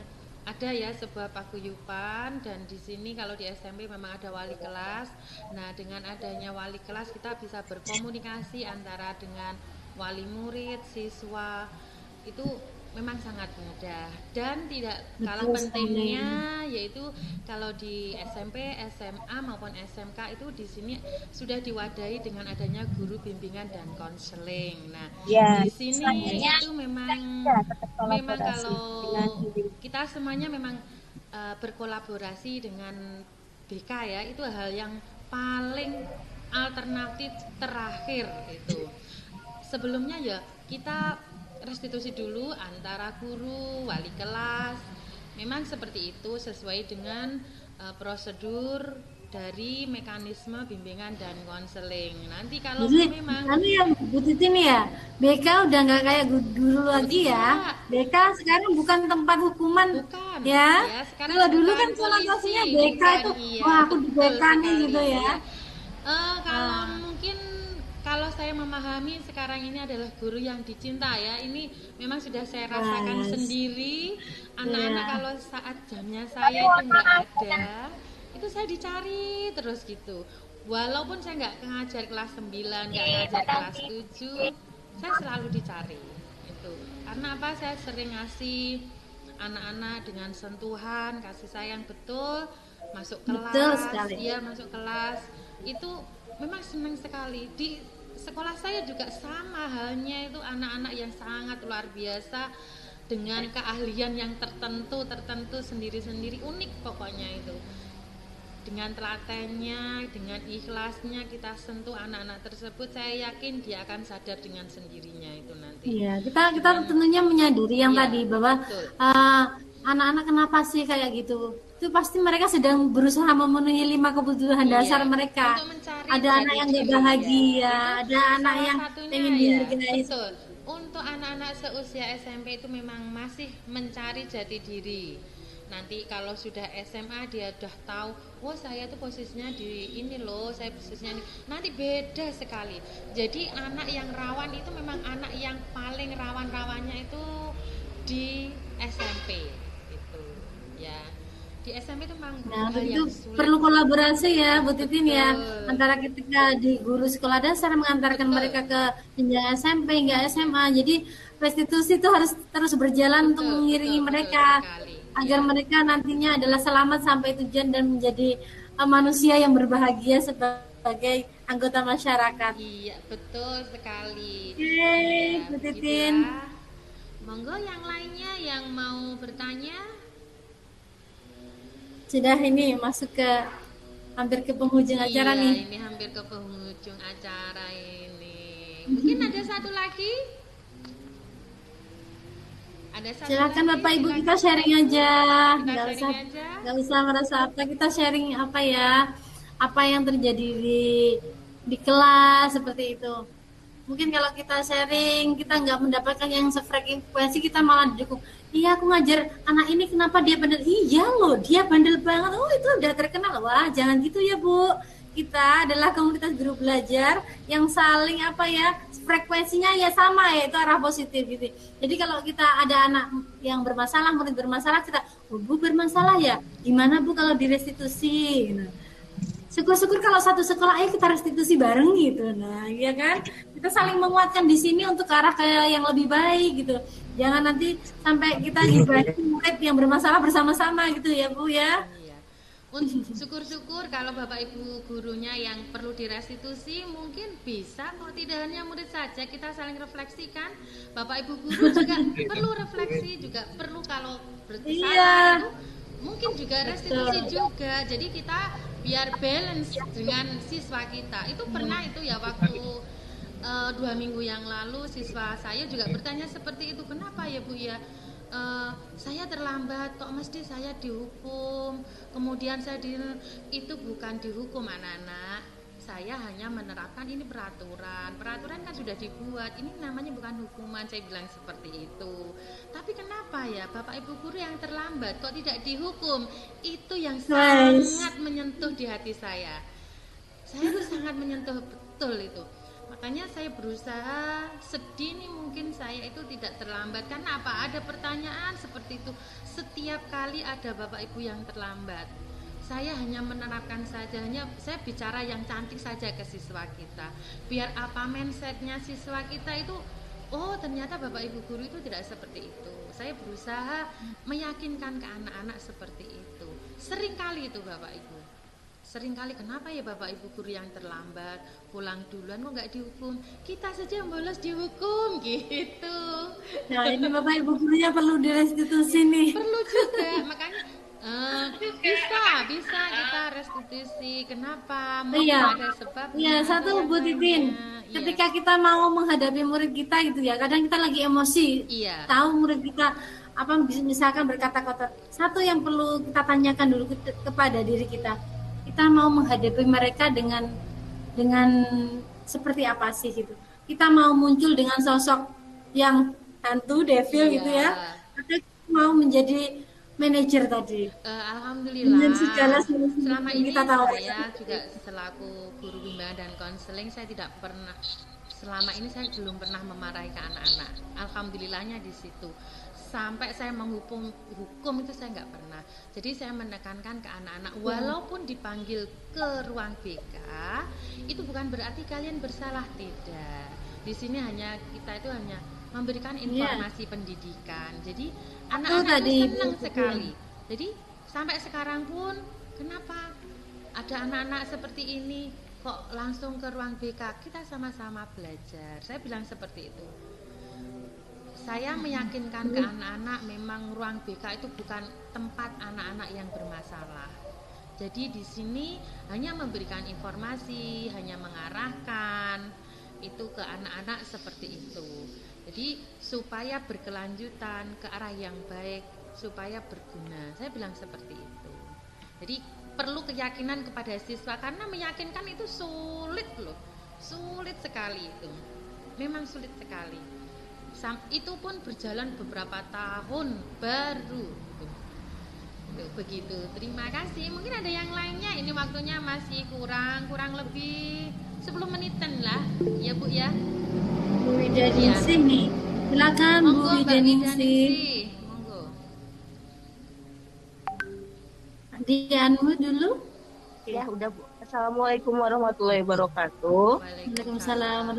ada ya sebuah paguyuban, dan di sini kalau di SMP memang ada wali kelas. Nah, dengan adanya wali kelas kita bisa berkomunikasi antara dengan wali murid, siswa. Itu memang sangat mudah dan tidak kalah pentingnya, yaitu kalau di SMP, SMA maupun SMK itu di sini sudah diwadahi dengan adanya guru bimbingan dan konseling. Nah, ya, di sini itu memang kalau kita semuanya memang berkolaborasi dengan BK ya, itu hal yang paling alternatif terakhir itu. sebelumnya ya kita restitusi dulu antara guru, wali kelas. Memang seperti itu sesuai dengan prosedur dari mekanisme bimbingan dan konseling. Nanti kalau Jadi, memang yang Bu Titin ya, BK udah nggak kayak dulu lagi ya. tidak, BK sekarang bukan tempat hukuman bukan ya. ya, sekarang Kalau dulu bukan kan polisi, konotasinya BK bukan, itu, iya, wah aku di betul BK nih sekali, gitu ya. iya. Kalau Ah, mungkin kalau saya memahami sekarang ini adalah guru yang dicinta ya. Ini memang sudah saya rasakan yes. sendiri. Anak-anak Iya. kalau saat jamnya saya itu nggak ada, itu saya dicari terus gitu. Walaupun saya nggak ngajar kelas 9, nggak ngajar kelas 7, saya selalu dicari. Itu. Karena apa? Saya sering ngasih anak-anak dengan sentuhan, kasih sayang betul, masuk Betul kelas, sekali. iya masuk kelas. Itu memang senang sekali. Di sekolah saya juga sama halnya, itu anak-anak yang sangat luar biasa dengan keahlian yang tertentu sendiri-sendiri, unik pokoknya itu. Dengan telatennya, dengan ikhlasnya kita sentuh anak-anak tersebut, saya yakin dia akan sadar dengan sendirinya itu nanti. Iya, kita tentunya menyadari yang Iya, tadi bahwa betul. anak-anak kenapa sih kayak gitu? Itu pasti mereka sedang berusaha memenuhi 5 kebutuhan Iya, dasar mereka. untuk mencari Ada anak jati yang nggak diri, bahagia, ya. ada anak Salah yang satunya pengen ya, dihargai. betul. Untuk anak-anak seusia SMP itu memang masih mencari jati diri. Nanti kalau sudah SMA dia udah tahu, oh saya tuh posisinya di ini loh, saya posisinya ini. Nanti beda sekali. Jadi anak yang rawan itu memang anak yang paling rawan-rawannya itu di SMP itu, ya. Di SMP itu memang Nah, hal begitu yang sulit. perlu kolaborasi ya, Bu Titin ya, Betul. antara ketika di guru sekolah dasar mengantarkan Betul. mereka ke jenjang SMP hingga SMA. Jadi restitusi itu harus terus berjalan untuk mengiringi mereka sekali. agar mereka nantinya adalah selamat sampai tujuan dan menjadi manusia yang berbahagia sebagai anggota masyarakat. Iya, betul sekali. Yeay, Ya, Bu begitu Titin. ya. Monggo yang lainnya yang mau bertanya. Sudah ini masuk ke hampir ke penghujung acara Iya, nih. ini hampir ke penghujung acara ini. Mungkin ada satu lagi? Ada satu Silakan lagi? Bapak Ibu, Silakan. kita sharing aja. Kita Nggak sharing usah aja. nggak usah merasa apa, kita sharing apa ya, apa yang terjadi di kelas seperti itu. Mungkin kalau kita sharing, kita nggak mendapatkan yang sefrekuensi, kita malah didukung. Iya, aku ngajar anak ini, kenapa dia bandel? Iya loh, dia bandel banget. Oh, itu udah terkenal. Wah, jangan gitu ya, Bu. Kita adalah komunitas guru belajar yang saling apa ya, frekuensinya ya sama, yaitu arah positif gitu. Jadi kalau kita ada anak yang bermasalah, murid bermasalah, kita, oh, Bu bermasalah ya, gimana Bu kalau direstitusi? Nah, syukur-syukur kalau satu sekolah, ayo kita restitusi bareng gitu. Nah, iya kan? Kita saling menguatkan di sini untuk ke arah kayak yang lebih baik gitu. Jangan nanti sampai kita dibanding murid yang bermasalah bersama-sama gitu ya, Bu ya. Iya. Syukur-syukur kalau Bapak Ibu gurunya yang perlu direstitusi mungkin bisa kok, tidak hanya murid saja, kita saling refleksikan. Bapak Ibu guru juga perlu refleksi, juga perlu kalau bersalah Iya. itu mungkin juga restitusi juga. Jadi kita biar balance dengan siswa kita. Itu pernah itu ya waktu 2 minggu yang lalu siswa saya juga bertanya seperti itu, kenapa ya Bu ya? Saya terlambat kok mesti saya dihukum, kemudian itu bukan dihukum anak-anak, saya hanya menerapkan ini peraturan kan sudah dibuat, ini namanya bukan hukuman, saya bilang seperti itu. Tapi kenapa ya Bapak Ibu guru yang terlambat kok tidak dihukum? Itu yang sangat menyentuh di hati saya itu sangat menyentuh betul itu. Makanya saya berusaha sedini mungkin saya itu tidak terlambat. Karena apa? Ada pertanyaan seperti itu. Setiap kali ada Bapak Ibu yang terlambat, saya hanya menerapkan saja, hanya saya bicara yang cantik saja ke siswa kita. Biar apa mindsetnya siswa kita itu, oh ternyata Bapak Ibu guru itu tidak seperti itu. Saya berusaha meyakinkan ke anak-anak seperti itu. Sering kali itu Bapak Ibu. Seringkali kenapa ya Bapak Ibu guru yang terlambat pulang duluan kok nggak dihukum, kita saja yang bolos dihukum gitu. Nah, ini Bapak Ibu gurunya perlu direstitusi nih. Perlu juga, makanya bisa kita restitusi. Kenapa? Mungkin Iya. ada sebabnya. Iya, satu Bu Titin. ketika kita mau menghadapi murid kita gitu ya, kadang kita lagi emosi, Iya. tahu murid kita apa misalkan berkata-kata, satu yang perlu kita tanyakan dulu kepada diri kita mau menghadapi mereka dengan seperti apa sih gitu. Kita mau muncul dengan sosok yang hantu, devil Iya. gitu ya, atau mau menjadi manajer tadi Alhamdulillah dengan segala solusi selama yang ini kita tahu. saya juga selaku guru bimbingan dan konseling, saya tidak pernah, selama ini saya belum pernah memarahi ke anak-anak. Alhamdulillahnya di situ. Sampai saya menghukum itu saya nggak pernah. Jadi saya menekankan ke anak-anak, walaupun dipanggil ke ruang BK, itu bukan berarti kalian bersalah, tidak. Di sini kita itu hanya memberikan informasi pendidikan. Jadi anak-anak itu senang sekali. Jadi sampai sekarang pun, kenapa ada anak-anak seperti ini kok langsung ke ruang BK, kita sama-sama belajar. Saya bilang seperti itu. Saya meyakinkan ke anak-anak memang ruang BK itu bukan tempat anak-anak yang bermasalah. Jadi di sini hanya memberikan informasi, hanya mengarahkan itu ke anak-anak seperti itu. Jadi supaya berkelanjutan ke arah yang baik, supaya berguna. Saya bilang seperti itu. Jadi perlu keyakinan kepada siswa, karena meyakinkan itu sulit loh. Sulit sekali itu. Memang sulit sekali. Itu pun berjalan beberapa tahun baru begitu. Terima kasih. Mungkin ada yang lainnya. Ini waktunya masih kurang lebih 10 menitan lah ya Bu ya. Bu Widaningsih nih, silakan Bu Widaningsih. Monggo. Dianmu dulu. Ya udah Bu. Assalamualaikum warahmatullahi wabarakatuh. Waalaikumsalam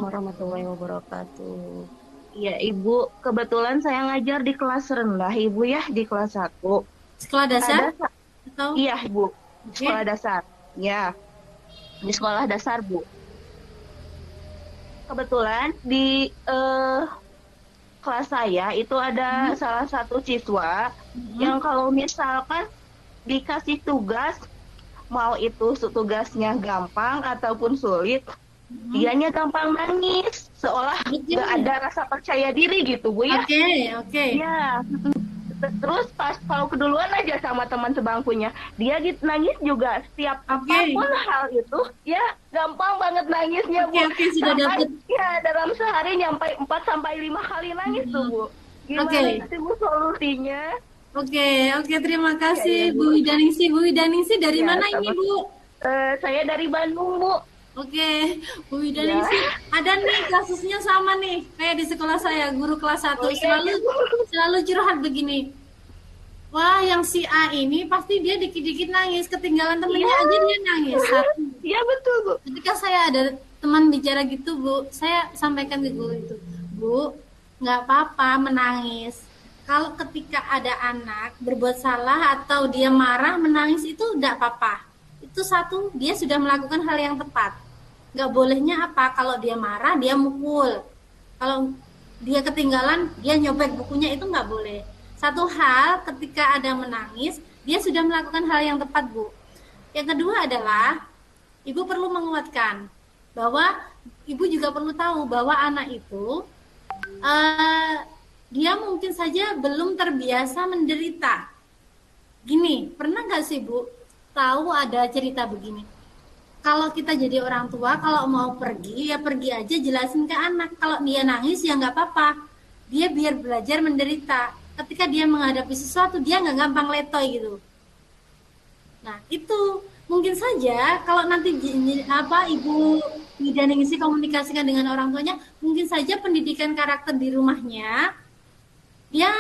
warahmatullahi wabarakatuh. Iya Ibu, kebetulan saya ngajar di kelas rendah Ibu ya, di kelas 1. Sekolah dasar? Atau? Iya Ibu, sekolah dasar. Ya, di sekolah dasar Bu. Kebetulan di kelas saya itu ada salah satu siswa yang kalau misalkan dikasih tugas, mau itu tugasnya gampang ataupun sulit, dianya gampang nangis, seolah nggak ada rasa percaya diri gitu Bu ya. Oke. Ya, terus pas kalau keduluan aja sama teman sebangkunya, dia gitu nangis juga setiap apapun hal itu, ya gampang banget nangisnya Bu. Sudah dapat. Ya dalam sehari nyampe 4-5 kali nangis tuh Bu. Gimana sih Bu solusinya? Oke, terima kasih Bu Widaningsih. Bu Widaningsih dari mana ini Bu? Saya dari Bandung Bu. Oke, Bu Widaningsih, ada nih kasusnya sama nih kayak di sekolah saya, guru kelas 1 selalu curhat begini. Wah, yang si A ini pasti dia dikit-dikit nangis, ketinggalan temennya aja dia nangis. Iya betul Bu. Ketika saya ada teman bicara gitu Bu, saya sampaikan ke guru itu, Bu, nggak apa-apa menangis. Kalau ketika ada anak berbuat salah atau dia marah menangis itu tidak apa-apa. Itu satu, dia sudah melakukan hal yang tepat. Nggak bolehnya apa? Kalau dia marah dia mukul. Kalau dia ketinggalan dia nyobek bukunya, itu nggak boleh. Satu hal, ketika ada menangis dia sudah melakukan hal yang tepat Bu. Yang kedua adalah Ibu perlu menguatkan bahwa Ibu juga perlu tahu bahwa anak itu dia mungkin saja belum terbiasa menderita. Gini, pernah nggak sih Bu tahu ada cerita begini? Kalau kita jadi orang tua, kalau mau pergi ya pergi aja, jelasin ke anak. Kalau dia nangis ya nggak apa-apa. Dia biar belajar menderita. Ketika dia menghadapi sesuatu dia nggak gampang letoy gitu. Nah itu mungkin saja kalau nanti Ibu Widaningsih komunikasikan dengan orang tuanya, mungkin saja pendidikan karakter di rumahnya, dia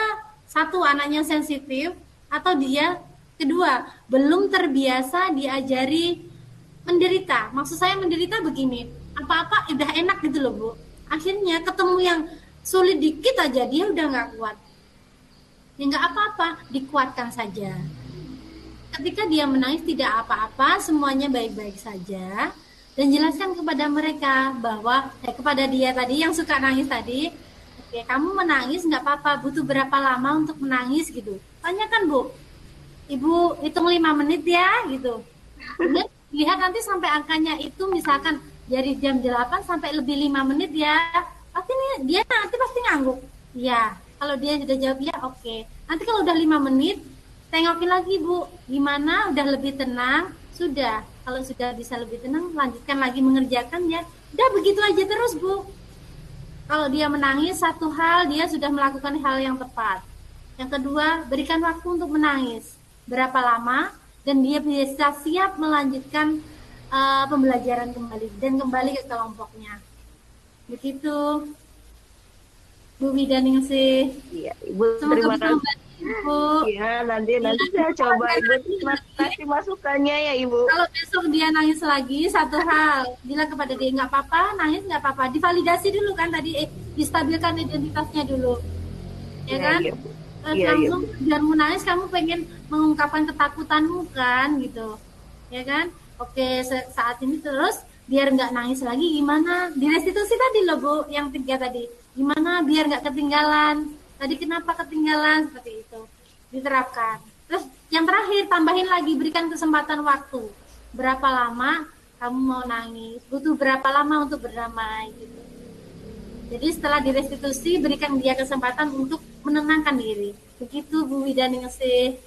satu anaknya sensitif, atau dia kedua belum terbiasa diajari menderita. Maksud saya menderita begini, apa-apa udah enak gitu loh Bu, akhirnya ketemu yang sulit dikit aja dia udah nggak kuat. Ya nggak apa-apa, dikuatkan saja. Ketika dia menangis tidak apa-apa, semuanya baik-baik saja, dan jelaskan kepada mereka bahwa kepada dia tadi yang suka nangis tadi, oke, kamu menangis nggak apa-apa, butuh berapa lama untuk menangis gitu. Tanyakan Bu, Ibu hitung 5 menit ya gitu. Kemudian lihat nanti sampai angkanya itu misalkan Dari jam 8 sampai lebih 5 menit ya. Pasti nih dia nanti pasti ngangguk. Ya, kalau dia sudah jawab ya oke. Nanti kalau udah 5 menit, tengokin lagi Bu, gimana udah lebih tenang? Sudah, kalau sudah bisa lebih tenang, lanjutkan lagi mengerjakan ya. Udah begitu aja terus Bu. Kalau dia menangis, satu hal dia sudah melakukan hal yang tepat. Yang kedua, berikan waktu untuk menangis. Berapa lama, dan dia bisa siap melanjutkan pembelajaran kembali dan kembali ke kelompoknya. Begitu, Bu Widaningsih. Iya, Ibu terima kasih. Ibu. Iya, nanti saya coba Ibu. Terima kasih masukannya ya Ibu. Kalau besok dia nangis lagi, satu hal, bilang kepada dia nggak apa-apa, nangis nggak apa-apa, divalidasi dulu kan tadi, distabilkan identitasnya dulu, ya kan? Iya. Langsung biar mau nangis, kamu pengen mengungkapkan ketakutanmu kan, gitu, ya kan? Oke, saat ini terus biar nggak nangis lagi gimana? Di restitusi tadi loh Bu, yang 3 tadi, gimana biar nggak ketinggalan? Tadi kenapa ketinggalan seperti itu? Diterapkan. Terus yang terakhir tambahin lagi, berikan kesempatan waktu. Berapa lama kamu mau nangis? Butuh berapa lama untuk berdamai gitu. Jadi setelah direstitusi berikan dia kesempatan untuk menenangkan diri. Begitu Bu Widaningsih.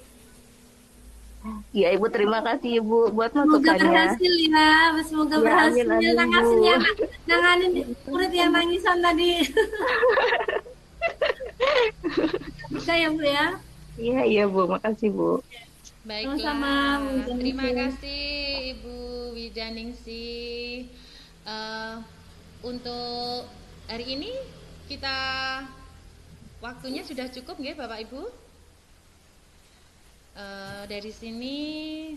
Iya Ibu, terima kasih Ibu buat Semoga masukannya. berhasil ya, semoga Ya, berhasil. amin, Nangasin Bu. ya, nanganin murid yang nangisan tadi. Bisa ya Bu ya. Iya Bu, makasih Bu. Baiklah, Sama-sama, Bu Widaningsih. terima kasih Ibu Widaningsih. Untuk hari ini kita waktunya sudah cukup nggih Bapak Ibu. Dari sini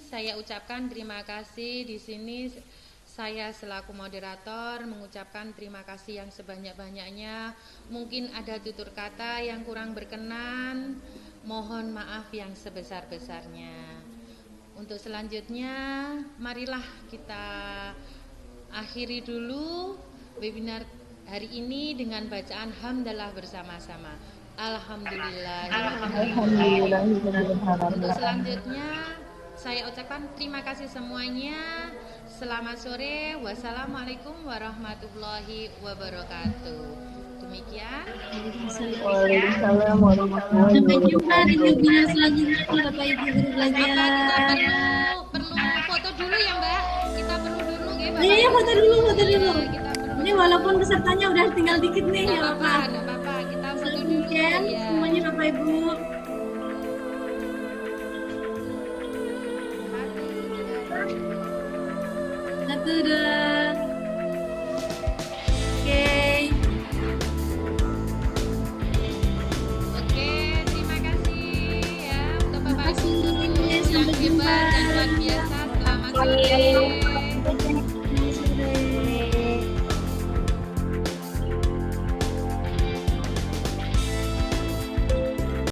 saya ucapkan terima kasih. Di sini saya selaku moderator mengucapkan terima kasih yang sebanyak-banyaknya. Mungkin ada tutur kata yang kurang berkenan, mohon maaf yang sebesar-besarnya. Untuk selanjutnya, marilah kita akhiri dulu webinar hari ini dengan bacaan hamdalah bersama-sama. Alhamdulillah. Untuk selanjutnya saya ucapkan terima kasih semuanya. Selamat sore. Wassalamualaikum warahmatullahi wabarakatuh. Demikian. Waalaikumsalam warahmatullahi Sampai jumpa di wabarakatuh. webinar selanjutnya Bapak Ibu guru belajar. Perlu foto dulu ya Mbak. Kita perlu dulu ya Bapak. Iya, foto dulu. Kita perlu. Ini walaupun pesertanya udah tinggal dikit nih, Nggak ya apa-apa, Pak. nggak apa-apa. Kita foto dulu. Mungkin Ya. semuanya Bapak Ibu. Satu, dua. Oke. Oke, terima kasih ya untuk Bapak Ibu Terima kasih. guru yang Sampai jumpa. hebat dan luar biasa. Selamat sore.